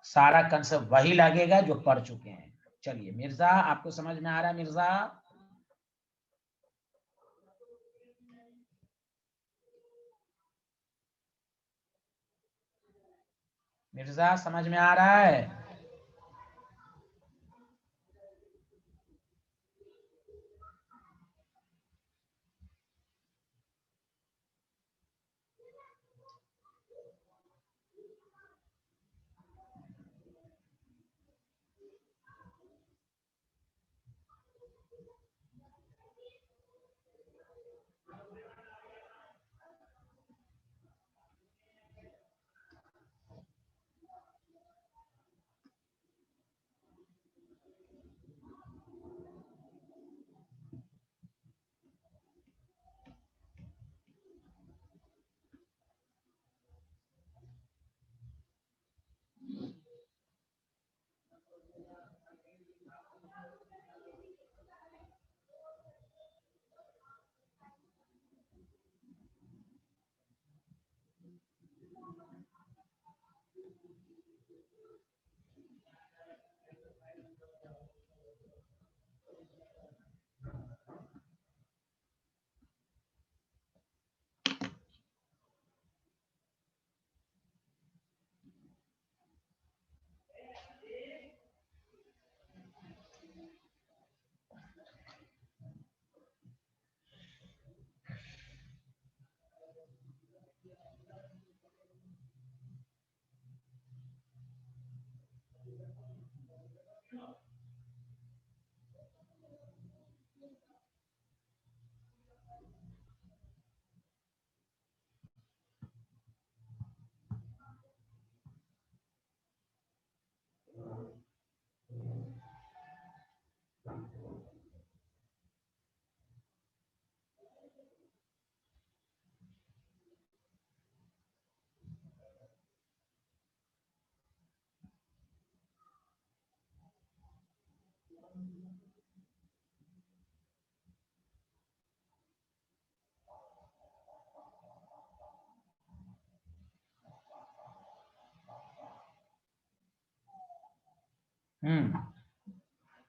सारा कंसेप्ट वही लगेगा जो पढ़ चुके हैं। चलिए मिर्जा, आपको समझ में आ रहा है? मिर्जा समझ में आ रहा है?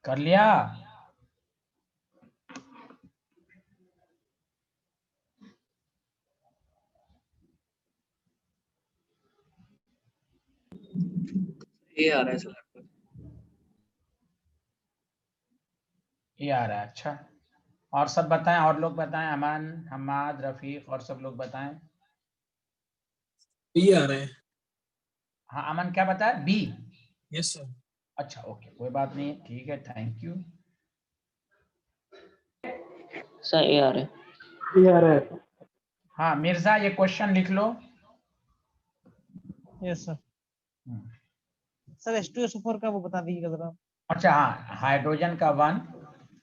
कर लिया? ये आ रहा है सर। ये आ रहा है, अच्छा। और सब बताएं, और लोग बताएं, अमन, हमाद, रफीक और सब लोग बताएं। बी आ रहा है। हाँ, अमन क्या बताया? बी? Yes sir. अच्छा, ओके, कोई बात नहीं, ठीक है, थैंक यू। सर ए आ रहा है। ये आ रहा है। हाँ मिर्जा, ये क्वेश्चन लिख लो। Yes sir. सर H2SO4 का वो बता दीजिएगा जरा। अच्छा, हाँ, हाइड्रोजन का 1,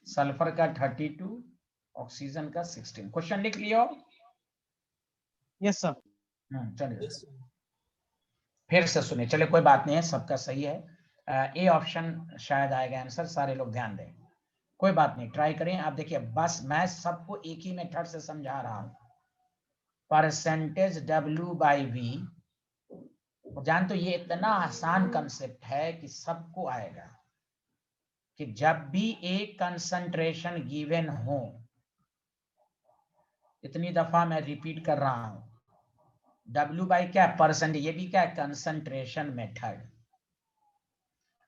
सल्फर का 32, ऑक्सीजन का 16। क्वेश्चन लिख लियो? Yes sir. चलिए फिर से सुनिए, चलिए कोई बात नहीं है, सबका सही है। ए ऑप्शन शायद आएगा आंसर, सारे लोग ध्यान दें, कोई बात नहीं, ट्राई करें। आप देखिए, बस मैं सबको एक ही मेथड से समझा रहा हूं। परसेंटेज W/V, जान तो ये इतना आसान कंसेप्ट है कि सबको आएगा कि जब भी एक कंसंट्रेशन गिवन हो, इतनी दफा मैं रिपीट कर रहा हूं, W बाई क्या? परसेंट। ये भी क्या है? Concentration method.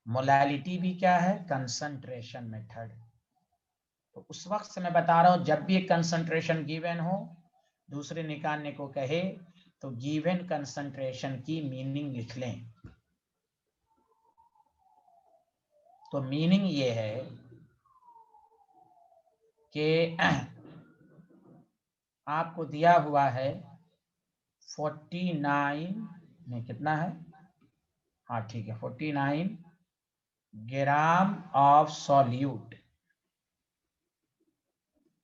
मोलैलिटी भी क्या है? Concentration method. तो उस वक्त से मैं बता रहा हूं, जब भी एक कंसंट्रेशन गिवन हो, दूसरे निकालने को कहे, तो गिवन कंसंट्रेशन की मीनिंग लिख लें। तो मीनिंग ये है कि आपको दिया हुआ है 49 में कितना है? हाँ ठीक है, 49 ग्राम ऑफ सॉल्यूट,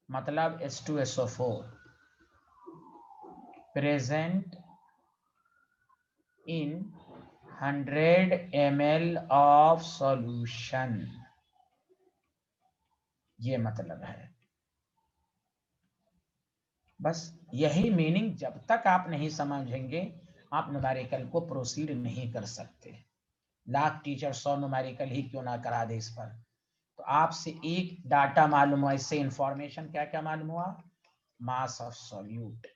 मतलब H2SO4 present in 100 ml of solution, ये मतलब है। बस यही मीनिंग, जब तक आप नहीं समझेंगे, आप न्यूमेरिकल को प्रोसीड नहीं कर सकते। लाख टीचर 100 न्यूमेरिकल ही क्यों ना करा दे इस पर। तो आपसे एक डाटा मालूम हुआ, इससे इंफॉर्मेशन क्या क्या मालूम हुआ? Mass of solute.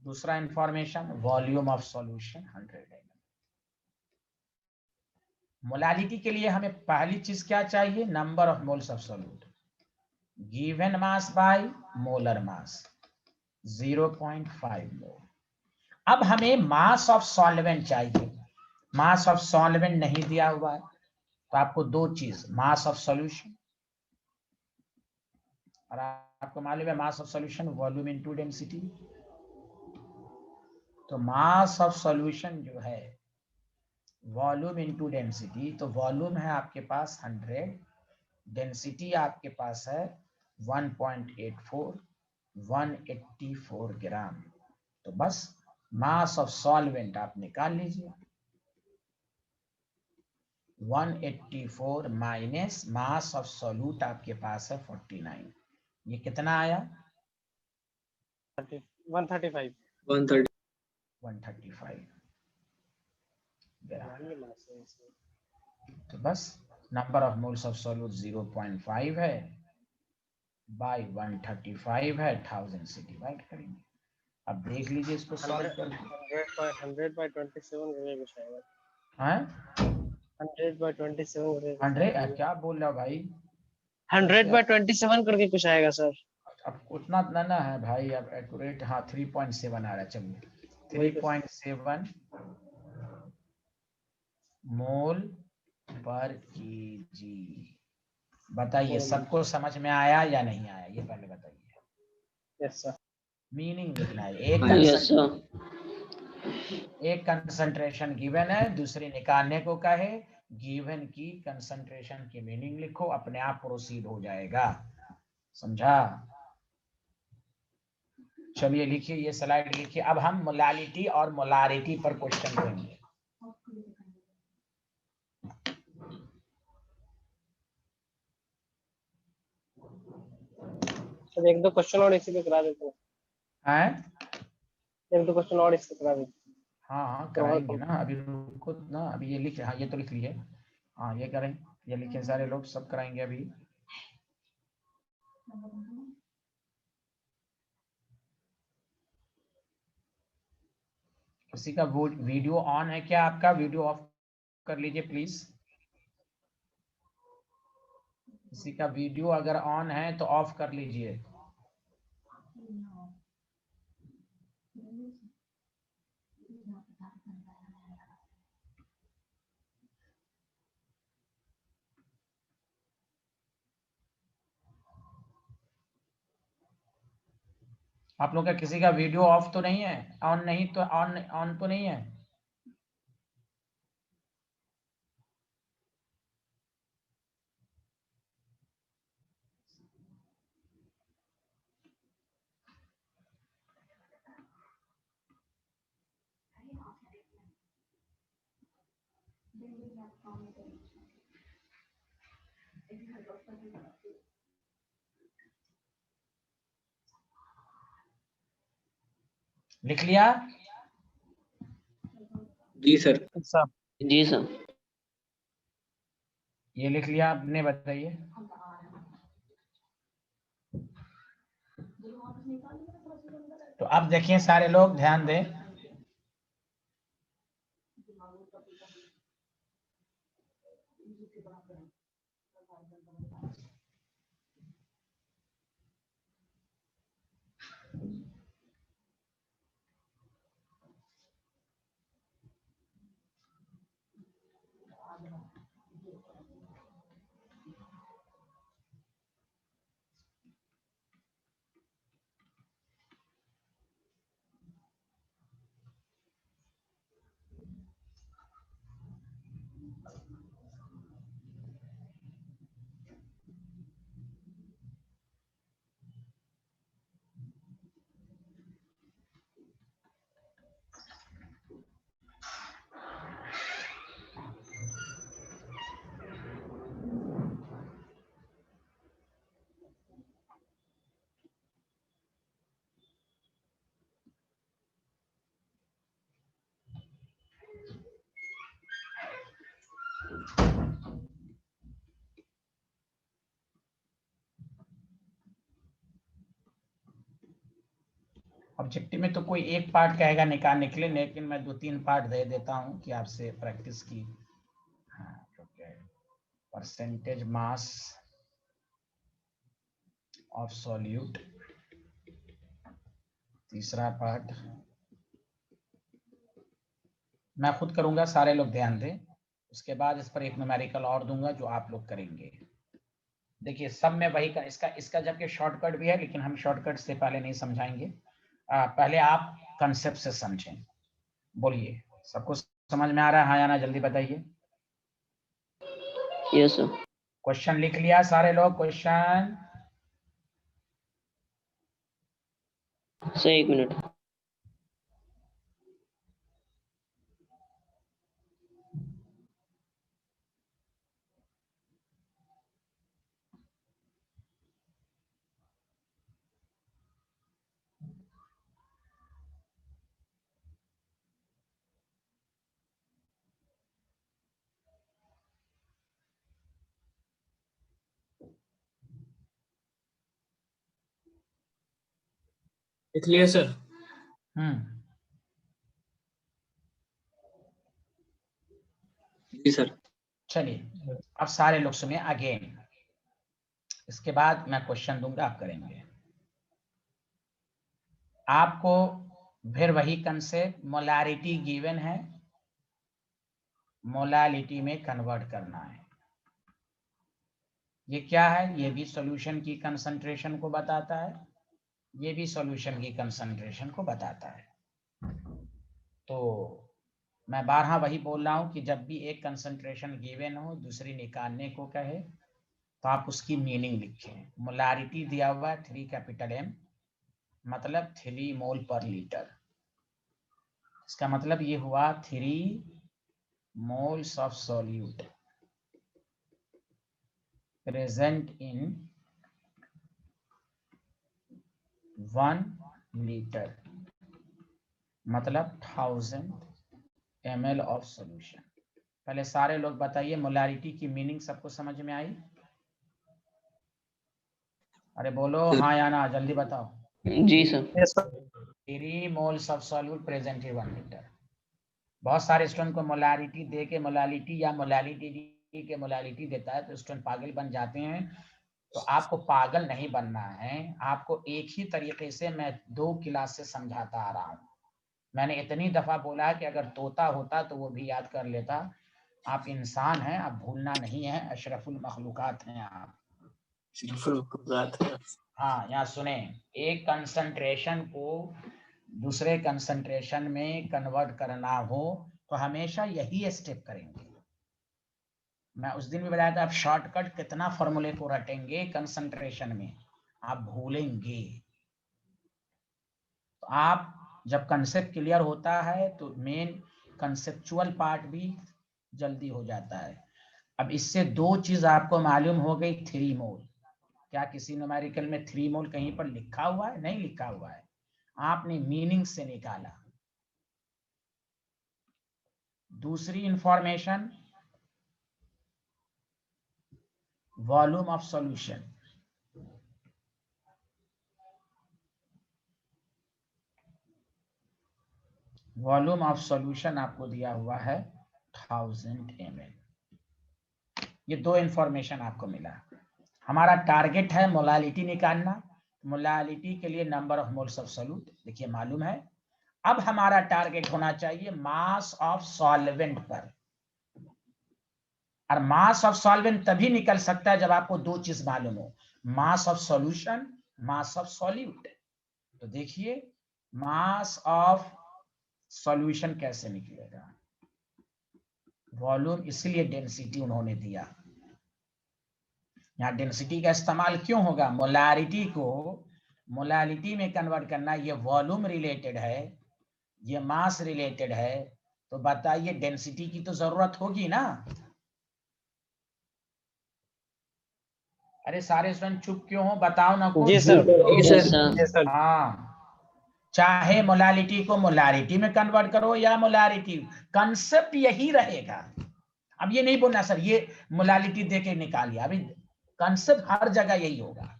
दूसरा information, volume of solution 100 ml। Molality के लिए हमें पहली चीज क्या चाहिए? Number of moles of solute given mass by molar mass 0.5 mole. अब हमें मास ऑफ सॉल्वेंट चाहिए। मास ऑफ सॉल्वेंट नहीं दिया हुआ है, तो आपको दो चीज, मास ऑफ सॉल्यूशन, और आपको मालूम है mass of solution volume into density. तो मास ऑफ सॉल्यूशन जो है वॉल्यूम इनटू डेंसिटी, तो वॉल्यूम है आपके पास 100, डेंसिटी आपके पास है 1.84, 184 ग्राम। तो बस मास ऑफ सॉल्वेंट आप निकाल लीजिए, 184 माइनस मास ऑफ सॉल्यूट आपके पास है 49, ये कितना आया? 135। 135 ग्राम। तो बस number of moles of solute 0.5 है, बाय 135 है, 1000 से डिवाइड करेंगे। अब देख लीजिए इसको सॉल्व करके। 100/27 करके कुछ आएगा। हैं? 100/27 100 क्या बोल रहा भाई? 100/27 करके कुछ आएगा सर। अब उतना ना है भाई, अब एक्यूरेट, हाँ 3.7 आ रहा है। चलिए 3.7 मोल पर केजी। बताइए सबको समझ में आया या नहीं आया, ये पहले बताइए। Yes sir. मीनिंग लिखना है। Yes sir. एक कंसंट्रेशन गिवन है, दूसरे निकालने को कहे, गिवन की कंसंट्रेशन की मीनिंग लिखो, अपने आप प्रोसीड हो जाएगा। समझा? चलिए लिखिए, ये स्लाइड लिखिए। अब हम मोलालिटी और मोलारिटी पर क्वेश्चन लेंगे। सर एक दो क्वेश्चन और इसी पे करा देते हैं, हैं? एक दो क्वेश्चन और इससे करा देते हैं। हाँ हाँ तो और कराएंगे ना, अभी रुको ना, अभी ये लिख, हाँ ये तो लिख लिए, हाँ ये करें, ये लिखे सारे लोग, सब कराएंगे अभी। किसी का वीडियो ऑन है क्या? आपका वीडियो ऑफ कर लीजिए प्लीज। किसी का वीडियो अगर ऑन है तो ऑफ कर लीजिए। आप लोग का किसी का वीडियो ऑफ तो नहीं है, ऑन नहीं तो ऑन तो नहीं है? लिख लिया? जी सर। जी सर। ये लिख लिया आपने, बताइए। तो अब देखिए सारे लोग ध्यान दें, ऑब्जेक्टिव में तो कोई एक पार्ट कहेगा निकले, लेकिन मैं 2-3 पार्ट दे देता हूं कि आपसे प्रैक्टिस की। परसेंटेज मास ऑफ सॉल्यूट, तीसरा पार्ट मैं खुद करूंगा, सारे लोग ध्यान दें। उसके बाद इस पर एक न्यूमेरिकल और दूंगा जो आप लोग करेंगे। देखिए सब में वही का, इसका जबकि शॉर्टकट भी है, लेकिन हम शॉर्टकट से पहले नहीं समझाएंगे। पहले आप कंसेप्ट से समझें। बोलिए, सबको समझ में आ रहा है? हाँ या ना, जल्दी बताइए। Yes sir. क्वेश्चन लिख लिया सारे लोग? क्वेश्चन सर एक मिनट। लिख लिया सर। जी सर। चलिए अब सारे लोग सुनिए अगेन, इसके बाद मैं क्वेश्चन दूंगा, आप करेंगे। आपको फिर वही कंसेप्ट, मोलारिटी गिवन है, मोलालिटी में कन्वर्ट करना है। ये क्या है? ये भी सॉल्यूशन की कंसंट्रेशन को बताता है, ये भी सॉल्यूशन की कंसंट्रेशन को बताता है। तो मैं बारहा वही बोल रहा हूं कि जब भी एक कंसंट्रेशन गिवन हो, दूसरी निकालने को कहे, तो आप उसकी मीनिंग लिखें। मोलारिटी दिया हुआ है 3 M, मतलब 3 मोल पर लीटर। इसका मतलब ये हुआ 3 moles of solute present in 1 litre मतलब 1000 ml ऑफ सॉल्यूशन। पहले सारे लोग बताइए मोलारिटी की मीनिंग सबको समझ में आई? अरे बोलो हाँ या ना, जल्दी बताओ। जी sir. Yes sir. 3 moles of solute present in 1 liter। बहुत सारे स्टूडेंट को मोलारिटी दे के मोलालिटी या मोलालिटी के मोलालिटी देता है तो स्टूडेंट पागल बन जाते हैं। तो आपको पागल नहीं बनना है, आपको एक ही तरीके से मैं 2 क्लास से समझाता आ रहा हूँ। मैंने इतनी दफा बोला कि अगर तोता होता तो वो भी याद कर लेता। आप इंसान हैं, आप भूलना नहीं है, अशरफुल मखलूकात हैं आप। हाँ, यहाँ सुने, एक कंसंट्रेशन को दूसरे कंसंट्रेशन में कन्वर्ट करना हो तो हमेशा यही स्टेप करेंगे। मैं उस दिन भी बताया था, आप शॉर्टकट कितना फॉर्मूले को रटेंगे कंसंट्रेशन में, आप भूलेंगे। तो आप जब कंसेप्ट क्लियर होता है तो मेन कंसेप्चुअल पार्ट भी जल्दी हो जाता है। अब इससे 2 चीज आपको मालूम हो गई। 3 मोल, क्या किसी न्यूमेरिकल में 3 मोल कहीं पर लिखा हुआ है? नहीं लिखा हुआ है, आपने मीनिंग से निकाला। दूसरी information, volume of solution. Volume of solution आपको दिया हुआ है 1000 ml। ये 2 इंफॉर्मेशन आपको मिला। हमारा टारगेट है मोलालिटी निकालना। मोलालिटी के लिए number of moles of solute देखिए मालूम है। अब हमारा टारगेट होना चाहिए मास ऑफ सॉल्वेंट पर। और मास ऑफ सॉल्वेंट तभी निकल सकता है जब आपको 2 चीज मालूम हो, मास of solution, mass of solute. तो देखिए मास ऑफ सॉल्यूशन कैसे निकलेगा। वॉल्यूम इसलिए डेंसिटी उन्होंने दिया। यहाँ डेंसिटी का इस्तेमाल क्यों होगा? मोलारिटी को मोलालिटी में कन्वर्ट करना, ये वॉल्यूम रिलेटेड है, ये मास रिलेटेड है। तो बताइए डेंसिटी की तो जरूरत होगी ना। अरे सारे स्टूडेंट चुप क्यों हो? बताओ ना कुछ। जी सर। जी सर। जी सर। हाँ, चाहे मोलालिटी को मोलारिटी में कन्वर्ट करो या मोलारिटी, कंसेप्ट यही रहेगा। अब ये नहीं बोलना सर ये मोलालिटी देके निकालिए, अभी कंसेप्ट हर जगह यही होगा,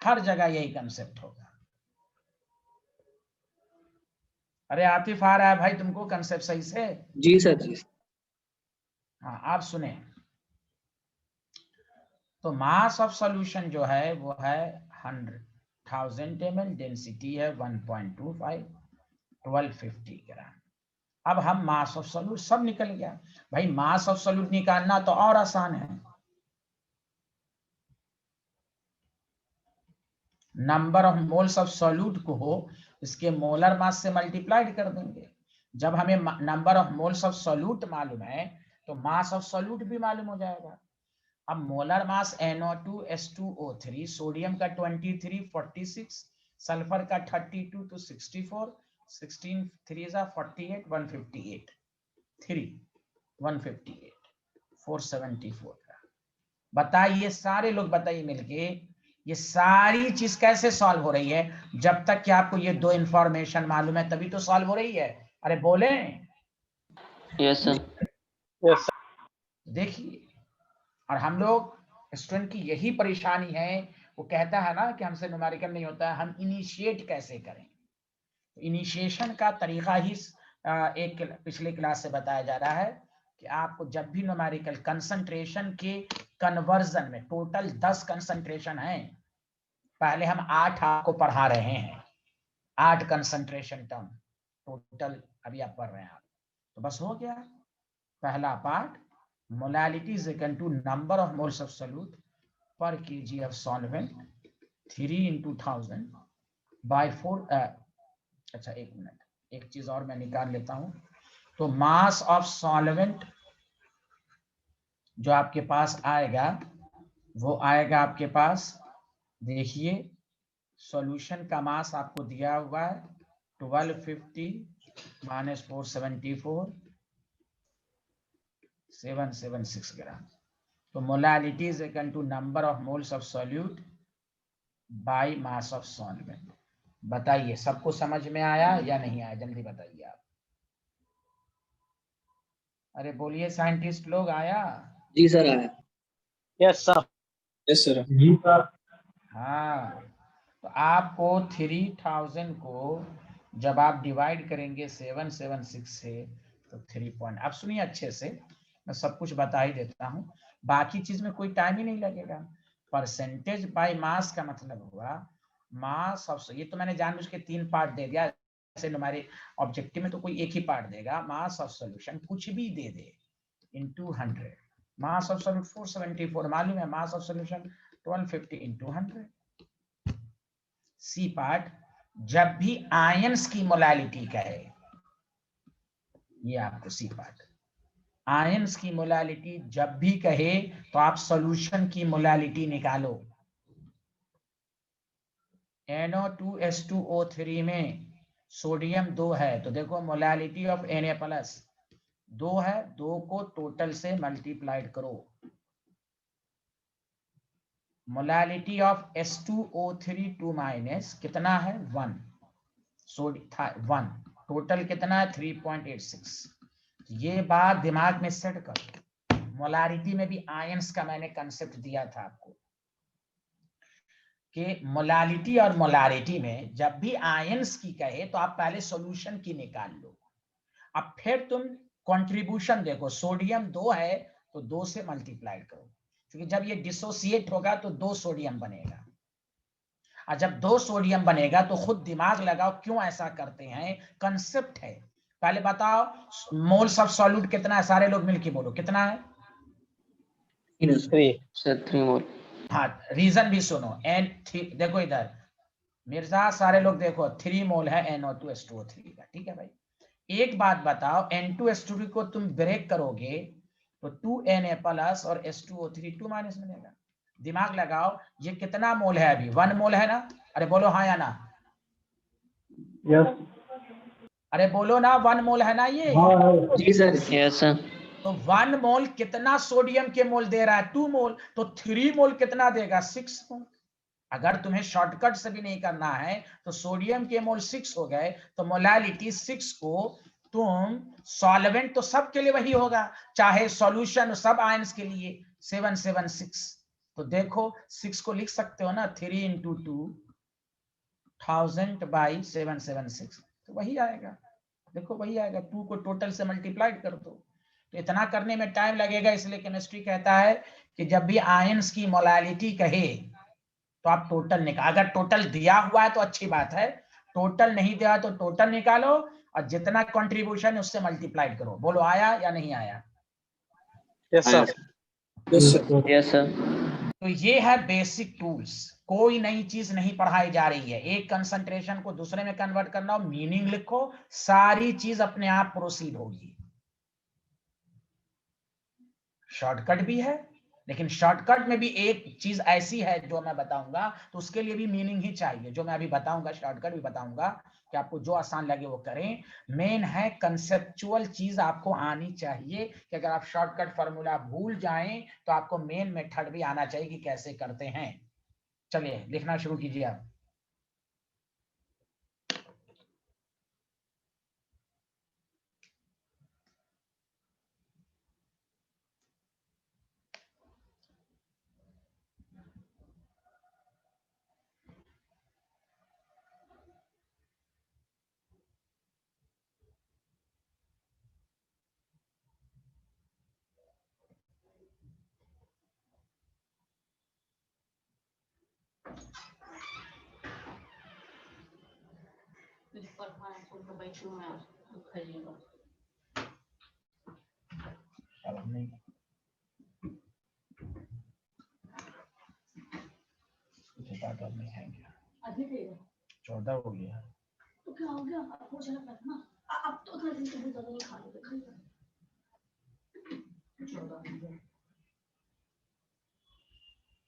हर जगह यही कंसेप्ट होगा। अरे आतिफ आ रहा है भाई तुमको कंसेप्ट सही से? जी सर जी। हाँ आप सुने, तो मास ऑफ सॉल्यूशन जो है वो है 100,000 ml, डेंसिटी है 1.25, 1250 ग्राम। अब हम मास ऑफ सॉल्यूट सब निकल गया भाई। मास ऑफ सॉल्यूट निकालना तो और आसान है, number of moles of solute को इसके मोलर मास से मल्टीप्लाइड कर देंगे। जब हमें number of moles of solute मालूम है तो मास ऑफ सॉल्यूट भी मालूम हो जाएगा। अब मोलर मास NO2H2O3, सोडियम का 23, 46, सल्फर का 32 to 64, 16 3 48, 158, 3 158, 474 का। बताइए सारे लोग बताइए मिलके, ये सारी चीज कैसे सॉल्व हो रही है? जब तक कि आपको ये 2 इंफॉर्मेशन मालूम है तभी तो सॉल्व हो रही है। अरे बोले। Yes sir. Yes sir. देखिए, और हम लोग स्टूडेंट की यही परेशानी है, वो कहता है ना कि हमसे न्यूमेरिकल नहीं होता है, हम इनिशिएट कैसे करें। इनिशिएशन का तरीका ही एक पिछले क्लास से बताया जा रहा है कि आपको जब भी न्यूमेरिकल कंसंट्रेशन के कन्वर्जन में, टोटल 10 कंसंट्रेशन है, पहले हम 8 आपको पढ़ा रहे हैं, 8 कंसंट्रेशन टर्म टोटल अभी आप पढ़ रहे हैं आप। तो बस हो गया पहला part, molality is equal to number of moles of solute per KG of solvent 3 into 1000 by 4। अच्छा एक मिनट, एक चीज और मैं निकाल लेता हूं। तो मास ऑफ सॉल्वेंट जो आपके पास आएगा वो आएगा आपके पास, देखिए सॉल्यूशन का मास आपको दिया हुआ है 1250 माइनस 474, 776 ग्राम। तो molality is equal to number of moles of solute by mass of solvent. बताइए सबको समझ में आया या नहीं आया, जल्दी बताइए आप। अरे बोलिए साइंटिस्ट लोग, आया? जी सर आया। Yes sir. Yes sir. हाँ, तो आपको 3000 को जब आप डिवाइड करेंगे 776 से तो 3 पॉइंट। आप सुनिए अच्छे से, मैं सब कुछ बता ही देता हूँ, बाकी चीज में कोई टाइम ही नहीं लगेगा। परसेंटेज बाय मास का मतलब हुआ मास ऑफ, ये तो मैंने जानबूझ के 3 पार्ट दे दिया, ऐसे हमारे ऑब्जेक्टिव में तो कोई एक ही पार्ट देगा। मास ऑफ सॉल्यूशन कुछ भी दे दे इनटू 100। मास ऑफ सॉल्यूट 474 मालूम है, mass of solution 1250 into 100। C part, जब भी आयंस की मोलालिटी कहे, ये आपको सी पार्ट, आयंस की मोलालिटी जब भी कहे तो आप सॉल्यूशन की मोलालिटी निकालो। NO2H2O3 में सोडियम 2 है तो देखो मोलालिटी ऑफ Na+ 2 है, 2 को टोटल से मल्टीप्लाइड करो। मोलालिटी ऑफ H2O3 2- कितना है 1, सोडियम 1, टोटल कितना है 3.86। ये बात दिमाग में सेट करो। मोलारिटी में भी आयंस का मैंने कंसेप्ट दिया था आपको कि मोलालिटी और मोलारिटी में जब भी आयंस की कहे तो आप पहले सॉल्यूशन की निकाल लो, अब फिर तुम कंट्रीब्यूशन देखो। सोडियम 2 है तो 2 से मल्टीप्लाई करो, क्योंकि जब ये डिसोसिएट होगा तो 2 सोडियम बनेगा, और जब 2 सोडियम बनेगा तो खुद दिमाग लगाओ क्यों ऐसा करते हैं, कंसेप्ट है। पहले बताओ मोल्स ऑफ सॉल्यूट कितना है, सारे लोग मिलके बोलो कितना है। 3। सर 3 मोल। हाँ, रीजन भी सुनो। देखो इधर मिर्जा, सारे लोग देखो 3 मोल है NO2H2O3 का, ठीक है भाई। एक बात बताओ, N2H2 को तुम ब्रेक करोगे तो 2Na+ और H2O3 2- बनेगा। दिमाग लगाओ, ये कितना मोल है अभी, 1 मोल है ना? अरे बोलो हाँ या ना। यस। अरे बोलो ना, 1 मोल है ना ये? जी सर। Yes sir. तो 1 मोल कितना सोडियम के मोल दे रहा है, 2 मोल, तो 3 मोल कितना देगा, 6 मोल। अगर तुम्हें शॉर्टकट से भी नहीं करना है तो सोडियम के मोल 6 हो गए, तो मोलालिटी 6 को तुम सॉल्वेंट तो सब के लिए वही होगा, चाहे सॉल्यूशन सब आयंस के लिए 776। तो देखो 6 को लिख सकते हो ना, 3 × 2000/776, तो वही आएगा। देखो वही आएगा, 2 को टोटल से मल्टीप्लाइड कर दो। तो इतना करने में टाइम लगेगा, इसलिए केमिस्ट्री कहता है कि जब भी आयंस की मोलालिटी कहे तो आप टोटल निकाल, अगर टोटल दिया हुआ है तो अच्छी बात है, टोटल नहीं दिया तो टोटल निकालो और जितना कंट्रीब्यूशन है उससे मल्टीप्लाई करो। बोलो आया या नहीं आया? यस आया sir. Sir. Yes sir. Yes sir. तो ये है बेसिक टूल्स, कोई नई चीज नहीं पढ़ाई जा रही है। एक कंसंट्रेशन को दूसरे में कन्वर्ट करना हो, मीनिंग लिखो, सारी चीज अपने आप प्रोसीड होगी। शॉर्टकट भी है, लेकिन शॉर्टकट में भी एक चीज ऐसी है जो मैं बताऊंगा, तो उसके लिए भी मीनिंग ही चाहिए। जो मैं अभी बताऊंगा शॉर्टकट भी बताऊंगा कि आपको जो आसान लगे वो करें। मेन है कंसेप्चुअल चीज आपको आनी चाहिए, कि अगर आप शॉर्टकट फॉर्मूला भूल जाएं तो आपको मेन मेथड भी आना चाहिए कि कैसे करते हैं। चलिए लिखना शुरू कीजिए आप। अब नहीं, कुछ बात अब नहीं है क्या? 14 हो गया। तो क्या हो गया, आपको चला करना अब तो खा लेते हैं, ज्यादा नहीं खा लेते, खाई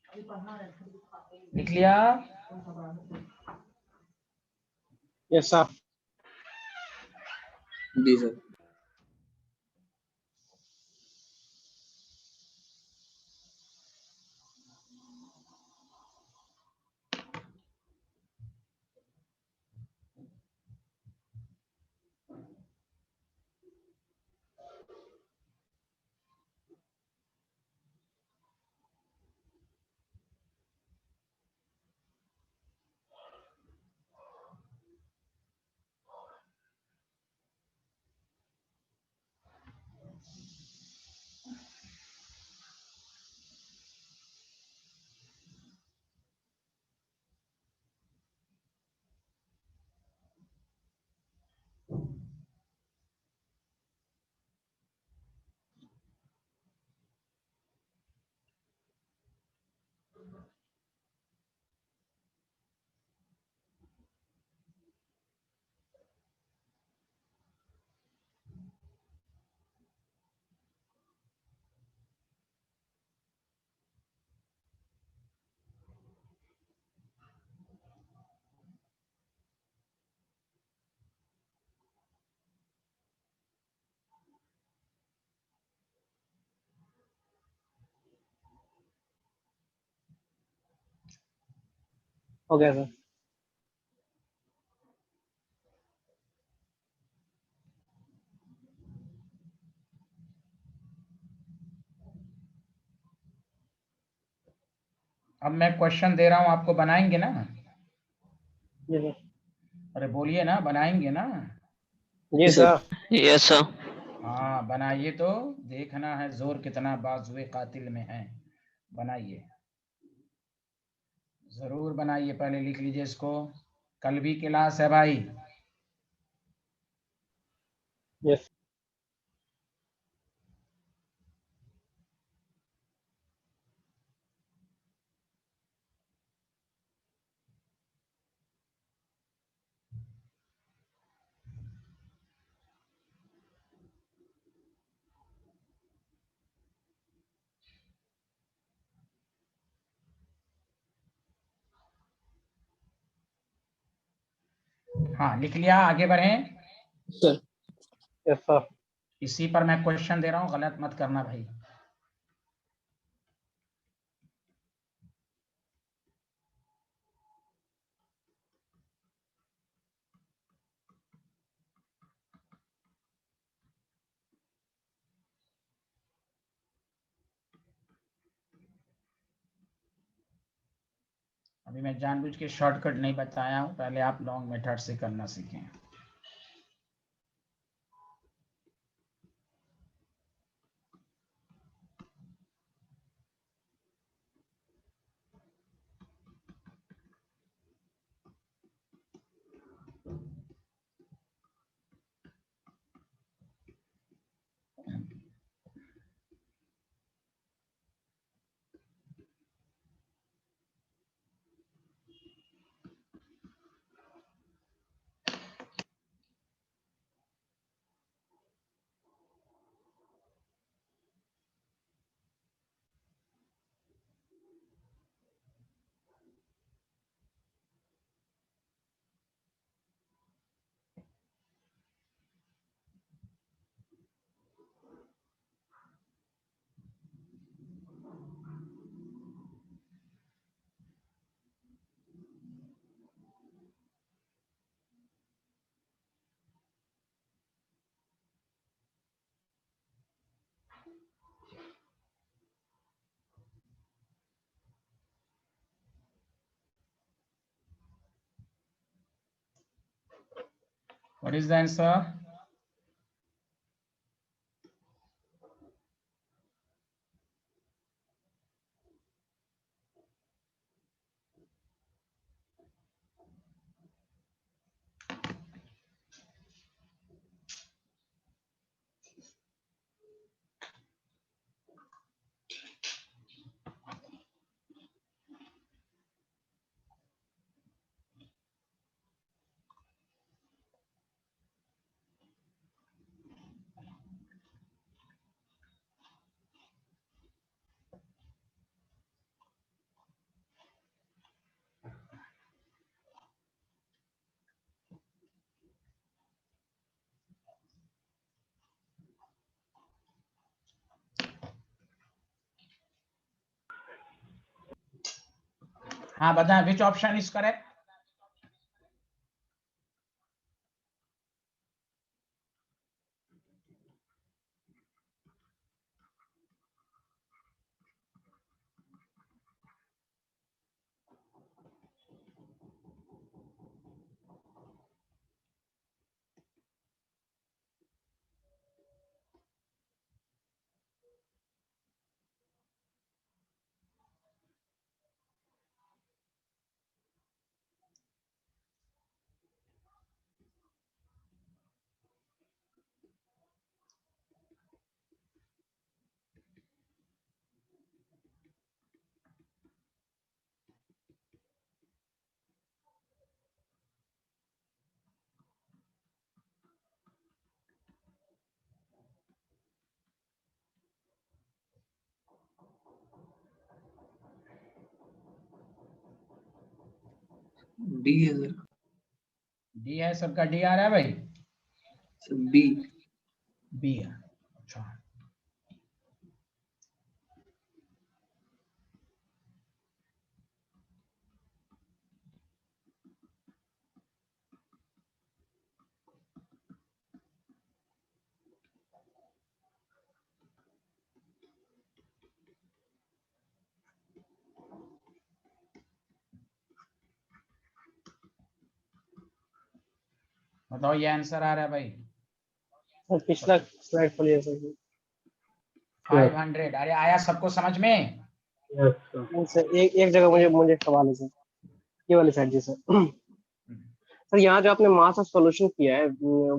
अभी पढ़ा रहे थे, खाते ही लिख लिया? Yes sir. जी सर। हो गया सर। अब मैं क्वेश्चन दे रहा हूं, आपको बनाएंगे ना? जी सर। अरे बोलिए ना, बनाएंगे ना? जी सर। Yes sir. हाँ बनाइए, तो देखना है जोर कितना बाजुए कातिल में है। बनाइए, जरूर बनाइए, पहले लिख लीजिए इसको। कल भी क्लास है भाई। यस। हाँ लिख लिया, आगे बढ़ें। Sir yes sir. इसी पर मैं क्वेश्चन दे रहा हूँ, गलत मत करना भाई। अभी मैं जानबूझ के शॉर्टकट नहीं बताया हूँ, पहले आप लॉन्ग मेथड से करना सीखें। What is the answer? हाँ बताएं, which option is correct? D है सर। डी है, सबका डी आ रहा है भाई? Sir B. बी है, अच्छा। बताओ ये आंसर आ रहा है भाई? सर पिछला स्लाइड खोलिए सर। 500। अरे आया सबको समझ में? नहीं सर, एक जगह मुझे सवाल है सर, ये वाली साइड जी सर। सर यहाँ जो आपने मास ऑफ सॉल्यूशन किया है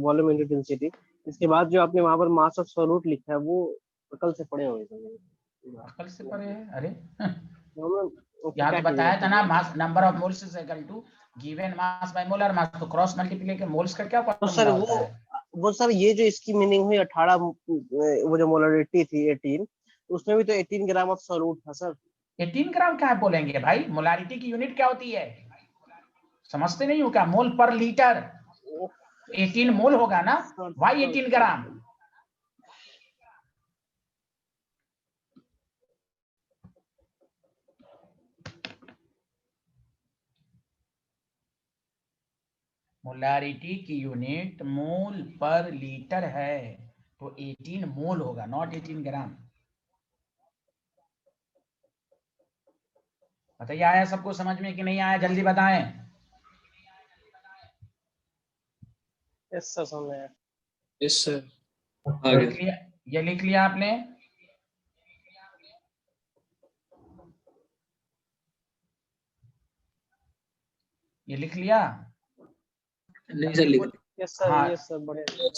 वॉल्यूम इनटू डेंसिटी, इसके बाद जो आपने वहां पर मास ऑफ सॉल्यूट लिखा है वो अकल से पढ़े हुए सर। अकल से परे है? अरे तो यहाँ क्या तो बताया था कीजिएगा? ना, mass number of moles is equal to given mass by molar mass, तो क्रॉस मल्टीप्लिकेशन मोल्स का क्या तो फॉर्मूला सर होता है? वो सर ये जो इसकी मीनिंग हुई 18, वो जो मोलरिटी थी 18, उसमें भी तो 18 ग्राम ऑफ सॉल्यूट था सर। 18 ग्राम क्या बोलेंगे भाई? मोलारिटी की यूनिट क्या होती है? समझते नहीं हो क्या? मोल पर लीटर, 18 मोल होगा ना, वाई 18 ग्राम। मोलारिटी की यूनिट मोल पर लीटर है, तो 18 मोल होगा, नॉट 18 ग्राम। बताइए आया सबको समझ में कि नहीं आया? जल्दी बताएं। यस सर, समझ आया। Yes sir. लिख लिया? ये लिख लिया आपने? ये लिख लिया? नहीं सर लिख। यस सर, हाँ। यस सर, बढ़िया।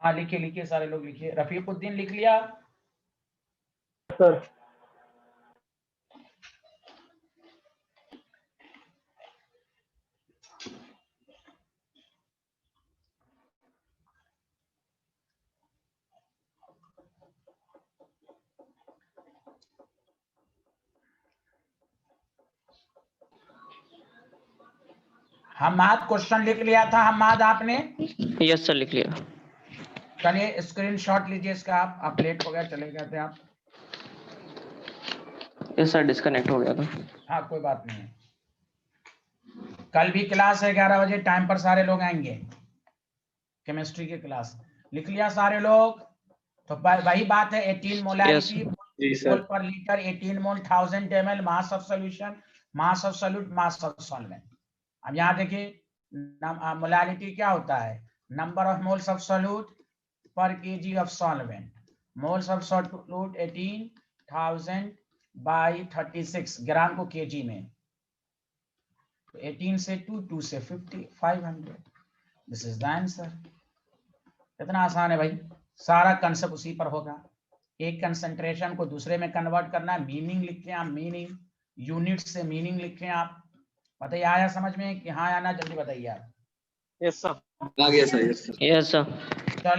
हाँ लिखिए लिखिए, सारे लोग लिखिए। रफीकुद्दीन लिख लिया? सर हमाद क्वेश्चन लिख लिया था? हमाद आपने? यस सर, लिख लिया। चलिए स्क्रीनशॉट लीजिए इसका। आप लेट हो गया, चले गए थे आप। यस सर, डिस्कनेक्ट हो गया था। हाँ कोई बात नहीं है। कल भी क्लास है 11 बजे, टाइम पर सारे लोग आएंगे, केमिस्ट्री की क्लास। लिख लिया सारे लोग? तो वही बात है, 18 molarity mole per litre, 18 mole 1000 ml mass of solution, mass of solute, mass of solvent. अब यहाँ देखिए मोलारिटी क्या होता है? Number of moles of solute per KG of solvent. Moles of solute 18,000 by 36 gram को केजी में, 18 से 2 से 50, 500। This is the answer. कितना आसान है भाई, सारा कंसेप्ट उसी पर होगा। एक कंसंट्रेशन को दूसरे में कन्वर्ट करना है, मीनिंग लिखें आप, मीनिंग यूनिट से मीनिंग लिखें आप। बताइए आया समझ में कि हाँ या ना? जल्दी बताइए आप। यस सर, आ गया sir. Yes sir. Yes sir. चलिए